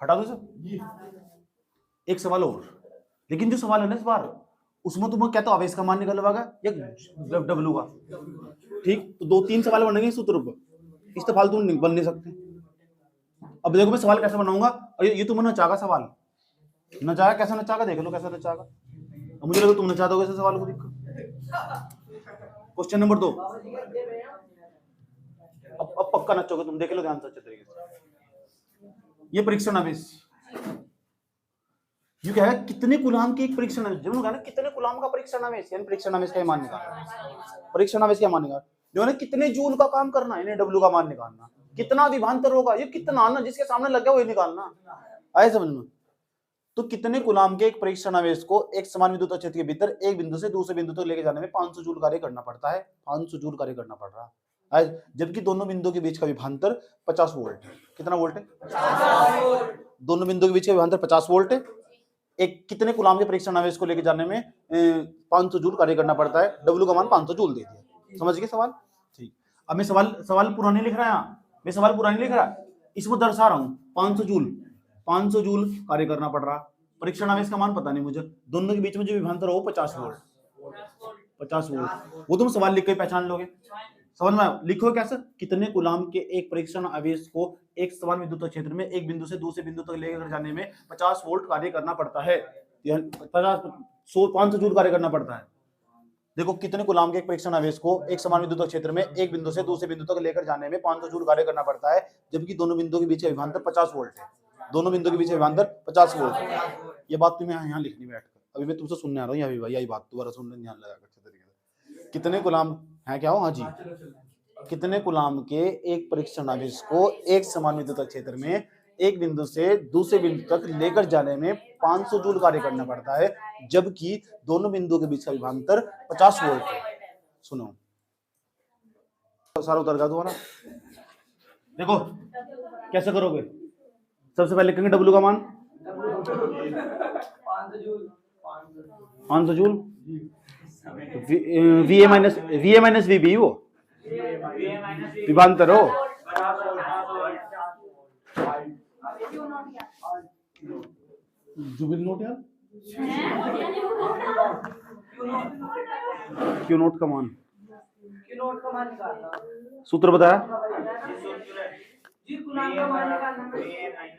हटा दो सब। एक सवाल और, लेकिन जो सवाल है ना इस बार, उसमें तुम्हें क्या तो आवेश का मान निकलवाएगा या डब्ल्यू का। ठीक, तो 2-3 सवाल बनेंगे सूत्र पर, इस तो फालतू बन नहीं सकते। अब देखो मैं सवाल कैसे बनाऊंगा, और ये तुम्हें नचागा सवाल, नचागा कैसे नचागा, देख लो कैसे नचागा। अब मुझे लगा तुम नचा दोगे ऐसे सवाल को। क्वेश्चन नंबर 2, अब पक्का नचोगे तुम, देख लो ध्यान से अच्छे तरीके से। ये परीक्षण आवेश, ये क्या है, कितने कूलाम की एक परीक्षण आवेश, जब ना कितने कूलाम का परीक्षण आवेश, यानी परीक्षण आवेश का मान निकालना। परीक्षण आवेश क्या मान निकालना, जो है कितने जूल का काम करना है, डब्ल्यू का मान निकालना। कितना विभवांतर होगा, ये कितना ना जिसके सामने लग गया वही निकालना, आए समझ में। तो कितने कूलाम के एक परीक्षण आवेश को एक समान विद्युत क्षेत्र के भीतर एक बिंदु से दूसरे बिंदु तक लेके जाने में 500 जूल कार्य करना पड़ता है। 500 जूल कार्य करना पड़ रहा है, जबकि दोनों बिंदुओं के बीच का विभवांतर 50 वोल्ट है। कितना वोल्ट है? 50 वोल्ट। दोनों बिंदुओं के बीच का विभवांतर 50 वोल्ट है। एक कितने कूलाम के परीक्षण आवेश को लेके जाने में 500 जूल कार्य करना पड़ता है। डब्ल्यू का मान 500 जूल दे दिया, समझ गए सवाल। ठीक, अब मैं सवाल पूरा नहीं लिख रहा, यहाँ मैं सवाल पूरा नहीं लिख रहा, इसमें दर्शा रहा हूँ 500 जूल कार्य करना पड़ रहा। परीक्षण आवेश का मान पता नहीं मुझे, दोनों के बीच में जो विभवांतर हो 50 वोल्ट, 50 वोल्ट, वो तुम सवाल लिख के पहचान लोगे। समझ में लिखो कैसे, कितने कूलाम के एक परीक्षण आवेश को एक समान विद्युत क्षेत्र में एक बिंदु से दूसरे बिंदु तक लेकर जाने में 50 वोल्ट कार्य करना पड़ता है। 500 जूल कार्य करना पड़ता है। देखो कितने कूलाम के एक परीक्षण आवेश को एक समान विद्युत क्षेत्र में एक बिंदु से दूसरे बिंदु तक लेकर जाने में 500 जूल कार्य करना पड़ता है, जबकि दोनों बिंदुओं के बीच का विभवांतर 50 वोल्ट है। दोनों बिंदुओं के बीच का विभवांतर 50 वोल्ट है। ये बात तुम्हें यहाँ लिखनी बैठकर, अभी मैं तुमसे सुनने आ रहा हूँ, अभी भाई यही बात दोबारा सुनने ध्यान लगा अच्छे तरीके से। कितने कूलाम है क्या हो, हाँ जी, कितने कूलाम के एक परीक्षण आवेश को एक समान विद्युत क्षेत्र में एक बिंदु से दूसरे बिंदु तक लेकर जाने में 500 जूल कार्य करना पड़ता है, जबकि दोनों बिंदुओं के बीच का विभवांतर 50 वोल्ट है। सुनो सारा उतर गया तुम्हारा, देखो कैसे करोगे। सबसे पहले लिखेंगे डब्ल्यू का मान 500 joule, V A minus V B, वो विभवांतर हो। जुबिल नोट यार, क्यू नोट का मान, सूत्र बताया,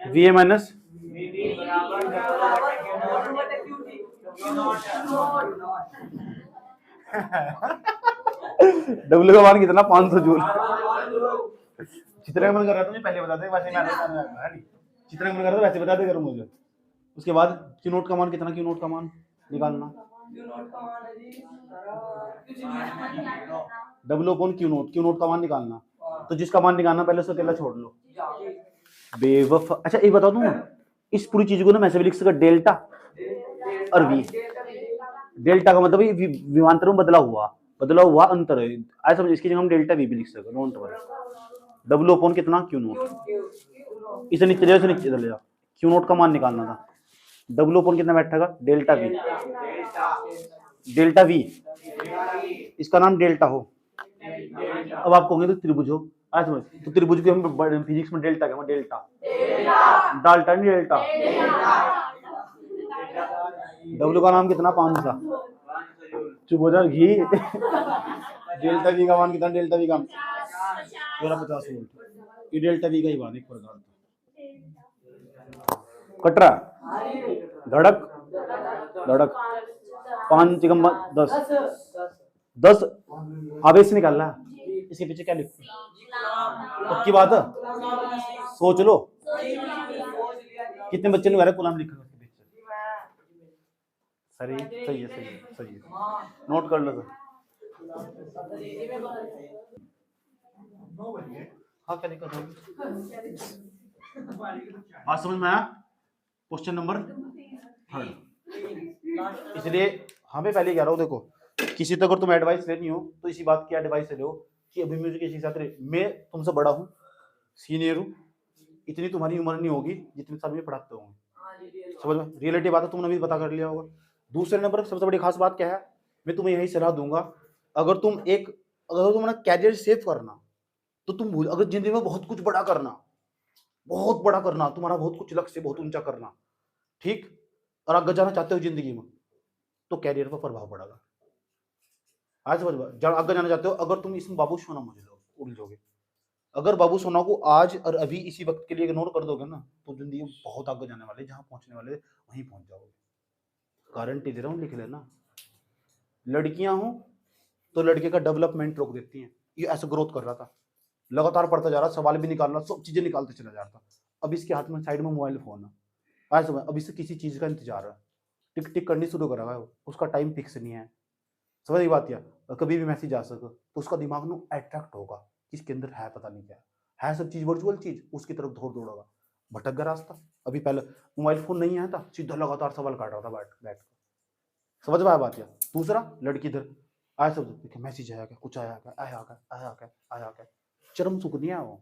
वी ए माइनस डब्ल्यू का मान कितना, 500 जूल। चित्र मन कर रहा था, पहले बता दे, वैसे मैं चित्र मन कर रहा था वैसे बता दे करो मुझे। उसके बाद क्यू नोट का मान कितना, क्यू नोट का मान निकालना, डब्ल्यू अपॉन क्यू नोट का मान निकालना। तो जिसका मान निकालना पहले उसको अकेला छोड़ लो, बेवफा। अच्छा एक बता दूं, इस पूरी चीज को ना मैं ऐसे भी लिख सकता, डेल्टा और वी। डेल्टा का मतलब विभवांतर में बदला हुआ अंतर है, ऐसा समझ, इसकी जगह हम डेल्टा वी भी लिख सकते, डोंट वरी। डब्ल्यू अपॉन कितना, क्यू नोट, इसे नीचे ले जाओ, क्यू नोट का मान निकालना था। डब्ल्यू अपॉन कितना बैठेगा, डेल्टा वी, इसका नाम डेल्टा हो। अब आप कहोगे तो त्रिभुज हो, आज समझ, तो त्रिभुज को हम फिजिक्स में डेल्टा क्या, डेल्टा डाल्टा नहीं डेल्टा, डब्लू का नाम कितना? 5 सा। चुप हो जा घी। डेल्टा वी का मान कितना? डेल्टा वी का 50 वोल्ट। ये डेल्टा वी का ही मान एक प्रकार कटरा धड़क धड़क 5 चिकम 10 आवेश निकालना। इसके पीछे क्या लिखो? पक्की बात है, सोच लो। कितने बच्चे ने मेरे गुलाम लिखा उसके पीछे? सही सही है, सही है, सही है। नोट कर लो सर। हाँ क्या दिक्कत होगी? बात समझ में आया? Question number 3। इसलिए हमें पहले कह रहा हूँ, देखो किसी तो अगर तुम एडवाइस लेनी हो तो इसी बात की एडवाइस ले लो कि अभी म्यूजिक के साथ मैं तुमसे बड़ा हूँ, सीनियर हूँ, इतनी तुम्हारी उम्र नहीं होगी जितने साल में पढ़ाते होंगे। समझ में? रियलिटी बात है, तुमने भी पता कर लिया होगा। दूसरे नंबर पर सबसे बड़ी खास बात क्या है, मैं तुम्हें यही सलाह दूंगा, अगर तुम्हारा कैरियर सेव करना तो तुम भूल, अगर जिंदगी में बहुत कुछ बड़ा करना, बहुत बड़ा करना, तुम्हारा बहुत कुछ लक्ष्य बहुत ऊंचा करना, ठीक, और आगे जाना चाहते हो जिंदगी में, तो कैरियर पर प्रभाव पड़ेगा। आज समझ में? जब आगे जाना चाहते हो, अगर तुम इसमें बाबू सोना उलझोगे, अगर बाबू सोना को आज और अभी इसी वक्त के लिए इग्नोर कर दोगे ना, तो जिंदगी में बहुत आगे जाने वाले, जहां पहुंचने वाले वहीं पहुंच जाओगे। गारंटी दे रहा हूं, लिख लेना। लड़कियां हो तो लड़के का डेवलपमेंट रोक देती हैं। ये ऐसे ग्रोथ कर रहा था, लगातार पढ़ता जा रहा, सवाल भी निकाल रहा, सब चीजें निकालते चला जा रहा था। अब इसके हाथ में साइड में मोबाइल फोन है, आज समझ, अब इससे किसी चीज का इंतजार है, टिक टिक करनी शुरू करा है, उसका टाइम फिक्स नहीं है। समझ ये बात? या कभी भी मैसेज आ सके तो उसका दिमाग में अट्रैक्ट होगा, इसके अंदर है पता नहीं क्या है, सब चीज वर्चुअल चीज, उसकी तरफ दौड़ेगा, भटक गया रास्ता। अभी पहले मोबाइल फोन नहीं आया था, सीधा लगातार सवाल काट रहा था बैठ बैठ। समझ में आया बात? या दूसरा लड़की इधर आया, सब मैसेज आया क्या, कुछ आया क्या, आया क्या, आया क्या, आया क्या, चरम सुख नहीं है वो।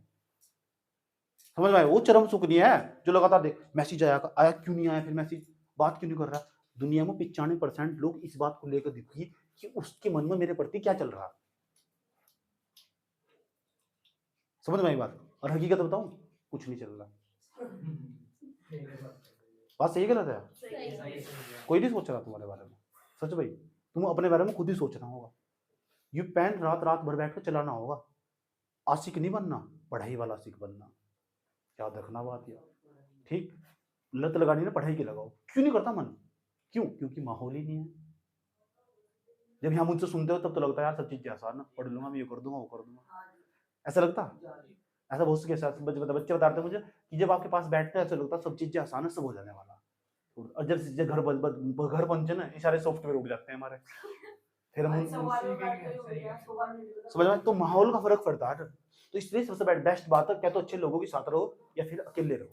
समझ में आया? वो चरम सुख नहीं है जो लगातार देख मैसेज आया क्यों नहीं आया, फिर मैसेज बात क्यों नहीं कर रहा। दुनिया में 95% लोग इस बात को लेकर दुखी कि उसके मन में मेरे प्रति क्या चल रहा। समझ में आई बात? और हकीकत बताऊं, कुछ नहीं चल रहा। बात सही गलत है? कोई नहीं सोच रहा तुम्हारे बारे में। सच भाई, तुम अपने बारे में खुद ही सोचना होगा। यू पेन रात रात भर बैठ कर चलाना होगा। आशिक नहीं बनना, पढ़ाई वाला आशिक बनना। याद रखना बात यार, ठीक? लत लगानी ना पढ़ाई की लगाओ। क्यों नहीं करता मन? क्यों? क्योंकि माहौल ही नहीं है। जब यहाँ मुझसे सुनते हो तब तो लगता है यार सब चीजें आसान है, पढ़ लूंगा, मैं ये कर दूंगा, वो कर दूंगा, ऐसा लगता। ऐसा बहुत के साथ बच्चे बताते मुझे कि जब आपके पास बैठते हैं ऐसा लगता है सब चीजें आसान है, सब हो जाने वाला। और जब घर पहुंचे ना, सारे सॉफ्टवेयर उड़ जाते हैं हमारे, फिर हम समझ में। तो माहौल का फर्क पड़ता है। तो इसलिए सबसे बेस्ट बात है, क्या तो अच्छे लोगों के साथ रहो या फिर अकेले रहो,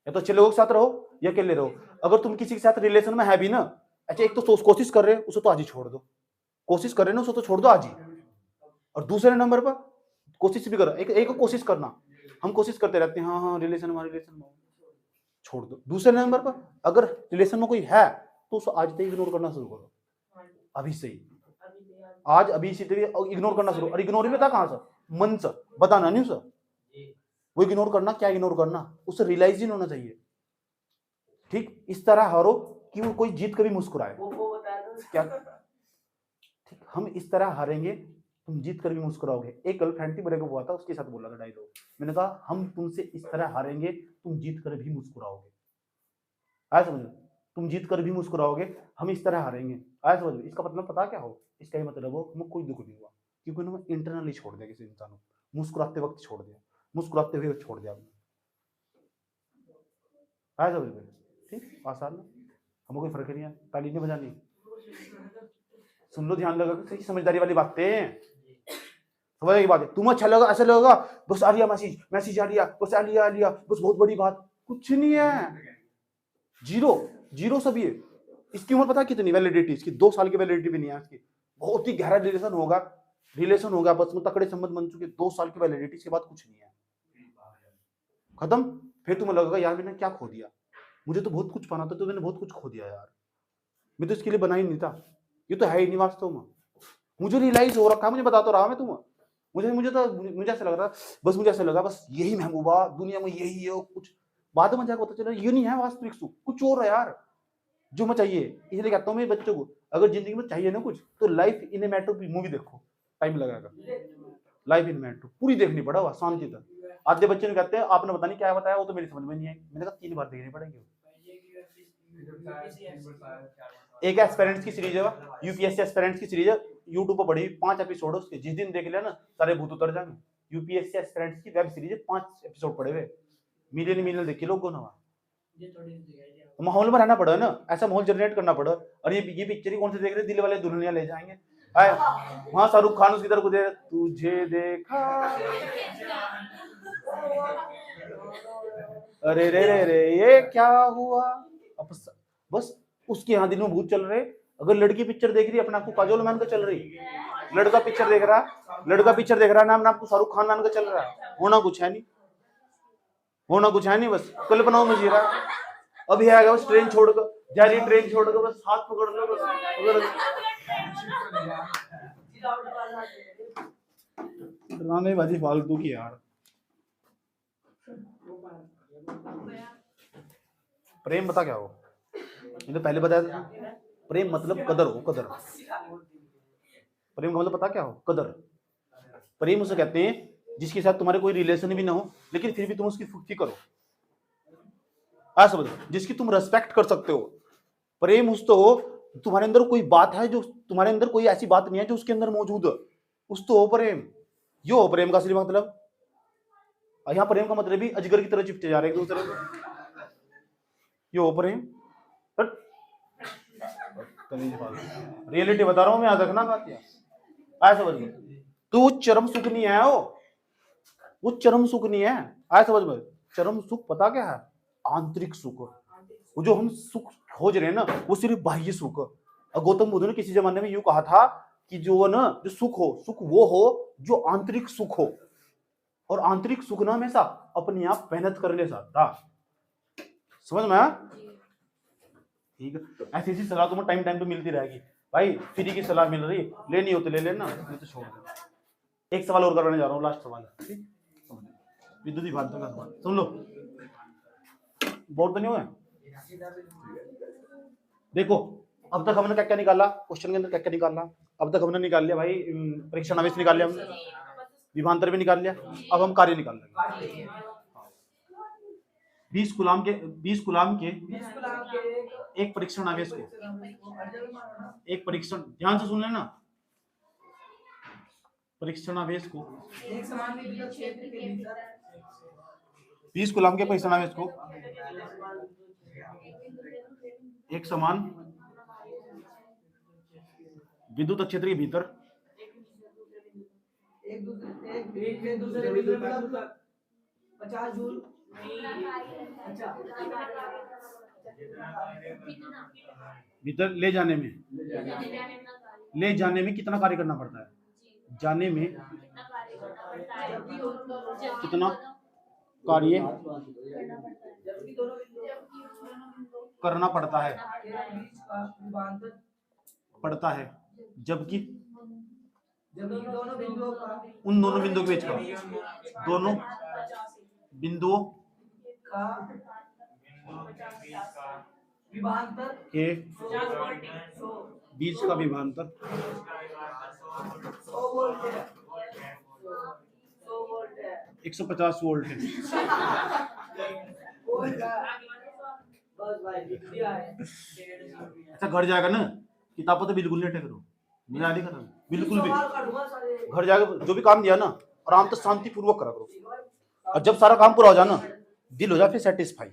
या तो अच्छे लोगों के साथ रहो या अकेले रहो। अगर तुम किसी के साथ रिलेशन में है भी ना, अच्छा एक तो कोशिश कर रहे हो उसे तो आज ही छोड़ दो, कोशिश कर रहे ना उसे तो छोड़ दो आज ही। और दूसरे नंबर पर कोशिश भी करो, एक कोशिश करना, हम कोशिश करते रहते हैं हाँ रिलेशन में, छोड़ दो। दूसरे नंबर पर अगर रिलेशन में कोई है तो उसे आज तक इग्नोर करना शुरू करो, अभी से ही, आज अभी इसी तरीके इग्नोर करना शुरू। और इग्नोर में था कहां से? मन से, बताना नहीं उसे। वो इग्नोर करना, क्या इग्नोर करना, उसे रियलाइज ही होना चाहिए। ठीक, इस तरह हारो कि वो कोई जीत कभी मुस्कुराए। क्या ठीक, हम इस तरह हारेंगे, तुम जीत कर भी मुस्कुराओगे। एक गर्लफ्रेंड थी, ब्रेकअप हुआ था, उसके साथ बोला था डायलॉग, मैंने कहा हम तुमसे इस तरह हारेंगे, तुम जीत कर भी मुस्कुराओगे। आया समझ? तुम जीत कर भी मुस्कुराओगे, हम इस तरह हारेंगे। आया समझ? इसका मतलब पता क्या हो? इसका ये मतलब हो हमें कोई दुख नहीं हुआ, क्योंकि उन्होंने इंटरनली छोड़ दिया किसी इंसान को, मुस्कुराते वक्त छोड़ दिया, मुस्कुराते हुए छोड़ दिया। आया समझ में? ठीक, आसान है, हमें कोई फर्क नहीं है। ताली नहीं बजानी, सुन लो ध्यान लगा, सही समझदारी वाली बातें समझ की बात है। तुम अच्छा लगा, ऐसा लगेगा बस आ लिया मैसेज आ लिया, बस आ लिया बस, बहुत बड़ी बात कुछ नहीं है। जीरो सब ये। इसकी उम्र पता कितनी वैलिडिटी? इसकी 2 साल की वैलिडिटी भी नहीं है इसकी। बहुत ही गहरा रिलेशन होगा बस में, तकड़े संबंध बन चुके, 2 साल की वैलिडिटी, इसके बाद कुछ नहीं है, खत्म। फिर तुम्हें लगेगा यार मैंने क्या खो दिया, मुझे तो बहुत कुछ पाना था, तो मैंने बहुत कुछ खो दिया यार, मैं तो इसके लिए बना ही नहीं था, ये तो है ही नहीं वास्तव में। मुझे रियलाइज हो रखा है, मुझे बता तो रहा मैं तुम्हें, मुझे ऐसा लग रहा, बस मुझे ऐसा लगा बस यही महबूबा दुनिया में, यही है कुछ। बाद में जाकर पता चला ये नहीं है वास्तविक सुख, कुछ और है यार। जो मैं चाहिए। इसलिए कहता हूँ मैं बच्चों को, अगर जिंदगी में चाहिए ना कुछ, तो life in a matter movie देखो, टाइम लगेगा। लाइफ इन मैटर पूरी देखनी पड़ा हुआ शांति तक। आधे बच्चे ने कहते हैं आपने पता नहीं क्या बताया, वो तो मेरी समझ में नहीं आई। मैंने कहा 3 बार देखनी पड़ेगी। एक एस्पिरेंट्स की सीरीज है, यूपीएससी एस्पिरेंट्स की सीरीज है, यूट्यूब पर बड़ी 5 एपिसोड है उसके, जिस दिन देख लिया ना सारे भूत उतर जाएंगे। यूपीएससी एस्पिरेंट्स की वेब सीरीज है, 5 एपिसोड पड़े हुए, मिलियन देखी लोगों ने। तो माहौल में रहना पड़ा ना, ऐसा माहौल जनरेट करना पड़ा। और ये पिक्चर ही कौन से देख रहे, दिल वाले दुल्हनिया ले जाएंगे, वहां शाहरुख खान उसकी तरफ दे, तुझे देखा अरे रे रे रे ये क्या हुआ। बस उसके यहाँ दिल में भूत चल रहे। अगर लड़की पिक्चर देख रही है अपने आपको काजोल मान कर चल रही, लड़का पिक्चर देख रहा नाम आपको शाहरुख खान मान कर चल रहा है। होना कुछ है नहीं, बस कल्पनाओं में जी रहा है। अभी आएगा बस ट्रेन छोड़कर, जा रही ट्रेन छोड़कर, बस हाथ पकड़ लो बस। डराने बाजी फालतू की यार। प्रेम बता क्या हो, ये तो पहले बताया था। प्रेम मतलब कदर हो, कदर। प्रेम का मतलब पता क्या हो, कदर। प्रेम उसे कहते हैं जिसके साथ तुम्हारे कोई रिलेशन भी ना हो, लेकिन फिर भी तुम उसकी फिक्र करो, ऐसा समझो, जिसकी तुम रेस्पेक्ट कर सकते हो। प्रेम उस तो हो तुम्हारे अंदर कोई बात है, जो तुम्हारे अंदर कोई ऐसी बात नहीं है जो उसके अंदर मौजूद है, उस तो हो प्रेम। यो हो प्रेम का असली मतलब। यहाँ प्रेम का मतलब भी अजगर की तरह चिपटे जा रहे एक दूसरे को, यो हो प्रेम। रियलिटी बता रहा हूं मैं, याद रखना बात। आया समझ में? तो वो चरम सुख नहीं है, वो चरम सुख नहीं है। आया समझ में? चरम सुख पता क्या है? आंतरिक सुख। वो जो हम सुख खोज रहे हैं ना, वो सिर्फ बाह्य सुख। गौतम बुद्ध ने किसी जमाने में यूं कहा था कि जो ना जो सुख हो, सुख वो हो जो आंतरिक सुख हो। और आंतरिक सुख ना हमेशा अपने आप मेहनत करने से आता। समझ में आया? ठीक है, ऐसी सलाह तुम्हें टाइम पे मिलती रहेगी भाई। फ्री की सलाह मिल रही, लेनी हो तो ले लेना, नहीं तो छोड़ दो। एक सवाल और करने जा रहा हूँ, लास्ट सवाल। विद्युत विभाग का सवाल सुन लो, बोर्ड तो नहीं हुआ। देखो अब तक हमने क्या क्या निकाला, क्वेश्चन के अंदर क्या क्या निकाला। अब तक हमने निकाल लिया भाई, परीक्षण आवेश निकाल लिया हमने, विभांतर भी निकाल लिया। अब हम कार्य निकाल लेंगे। 20 कूलाम के एक परीक्षण आवेश को, एक परीक्षण, ध्यान से सुन लेना, परीक्षण आवेश को एक समान विद्युत क्षेत्र के भीतर 20 कूलाम के परीक्षण आवेश को एक समान विद्युत क्षेत्र के भीतर एक दूसरे बिंदु पर 50 जूल। अच्छा, भीतर ले जाने में कितना कार्य करना पड़ता है? जाने में कितना कार्य करना पड़ता है, जबकि दोनों बिंदुओं का, उन दोनों बिंदुओं के बीच का, दोनों बिंदुओं का विभांतर के बीच का विभांतर 100 वोल्ट है। 100 वोल्ट है, 150 वोल्ट है। बस भाई लिख दिया है। अच्छा घर जाएगा ना, किताबों तो बिल्कुल नहीं करो, मुझे आदि करना बिल्कुल भी। घर जाकर जो भी काम दिया ना, आराम से शांति पूर्वक करा करो। और जब सारा काम पूरा हो जाए ना, दिल हो जाए फिर सेटिस्फाई,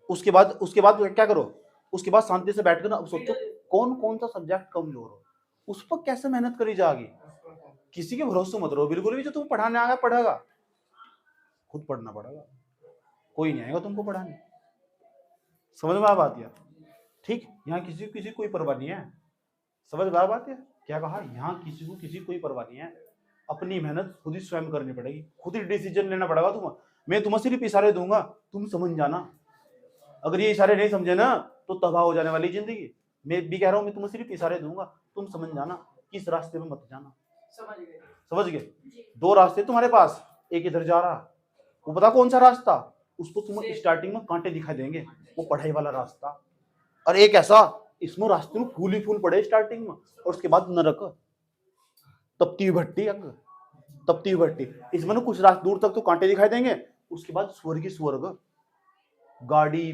उसके बाद क्या करो, उसके बाद शांति से बैठकर ना अब सोचो कौन कौन सा सब्जेक्ट कमजोर हो, उस पर कैसे मेहनत करी जाएगी। किसी के भरोसे मत रहो बिल्कुल भी। जो तुम पढ़ाने आएगा पढ़ेगा, खुद पढ़ना पड़ेगा, कोई नहीं आएगा तुमको पढ़ाने। समझ में आ बात यार? ठीक, यहाँ किसी कोई परवाह नहीं है। समझ में आ बात है? क्या कहा? यहाँ किसी कोई परवाह नहीं है। अपनी मेहनत खुद ही स्वयं करनी पड़ेगी, खुद ही डिसीजन लेना पड़ेगा तुम्हें। मैं तुम्हें सिर्फ इशारे दूंगा, तुम समझ जाना। अगर ये इशारे नहीं समझे ना तो तबाह हो जाने वाली जिंदगी। मैं भी कह रहा हूँ, मैं तुम्हें सिर्फ इशारे दूंगा, तुम समझ जाना, किस रास्ते में मत जाना। समझ गए? 2 रास्ते तुम्हारे पास, एक इधर जा रहा, वो पता कौन सा रास्ता, उसको तुम्हें स्टार्टिंग में कांटे दिखाई देंगे, वो पढ़ाई वाला रास्ता। और एक ऐसा इसमें रास्ते में फूल ही फूल पड़े स्टार्टिंग में, और उसके बाद नरक, तपती हुई भट्टी, अग तपती हुई भट्टी। इसमें ना कुछ रास्ते दूर तक तो कांटे दिखाई देंगे, उसके बाद स्वर्ग ही स्वर्ग, गाड़ी,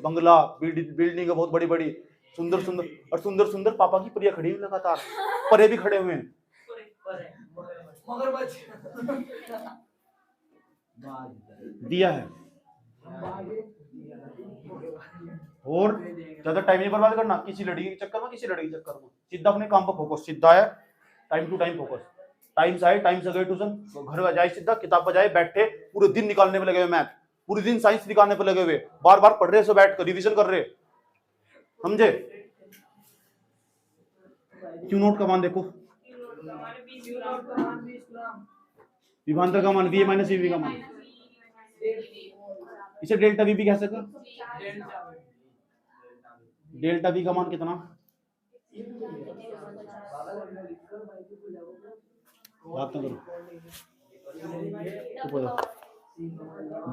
बंगला, बिल्डिंग बहुत बड़ी बड़ी, सुंदर सुंदर, और सुंदर सुंदर पापा की प्रिया खड़ी हुई लगातार, परे भी खड़े हुए हैं। मगरमच्छ दिया है। और ज्यादा टाइम नहीं बर्बाद करना किसी लड़की के चक्कर में, किसी लड़की के चक्कर में, सीधा अपने काम पर फोकस, सीधा है, time to time focus, time से आए टाइम से गए ट्यूशन, घर में जाए सीधा किताब पर जाए, बैठे पूरे दिन निकालने में लगे हुए, मैथ पूरे दिन साइंस निकालने पर लगे हुए, बार बार पढ़ रहे, सो बैठ कर रिविजन कर रहे, समझे? क्यू नोट का मान देखो, विभांतर का मान v माइनस वी का मान, इसे डेल्टा वी भी कह सकते, डेल्टा वी का मान कितना, बात तो करो,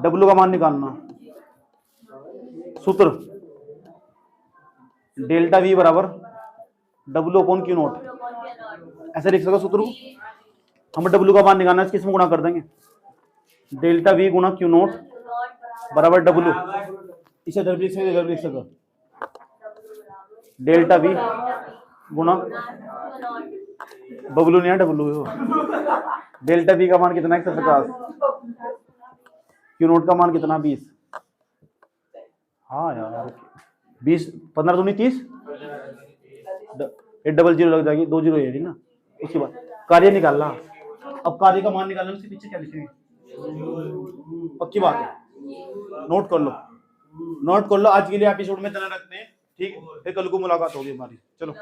डब्ल्यू का मान निकालना, सूत्र डेल्टा वी बराबर डब्ल्यू अपॉन क्यू नोट, ऐसे लिख सकते सूत्र को। हम डब्ल्यू का मान निकालना है, इसमें गुणा कर देंगे, डेल्टा वी गुणा क्यू नोट बराबर डब्ल्यू, इसे इधर लिख सकते, डेल्टा वी गुणा बबलू नहीं है डब्ल्यू, डेल्टा वी का मान कितना है 150, क्यू नोट का मान कितना 20, हाँ यार 20 15 दूनी 30, 800 लग जाएगी, 2 जीरो है ना। उसके बाद कार्य निकालना, अब कार्य का मान निकालना, उसके पीछे क्या लिखेंगे, पक्की बात है, नोट कर लो, नोट कर लो। आज के लिए एपिसोड में इतना रखते हैं, ठीक, फिर कल को मुलाकात होगी हमारी, चलो।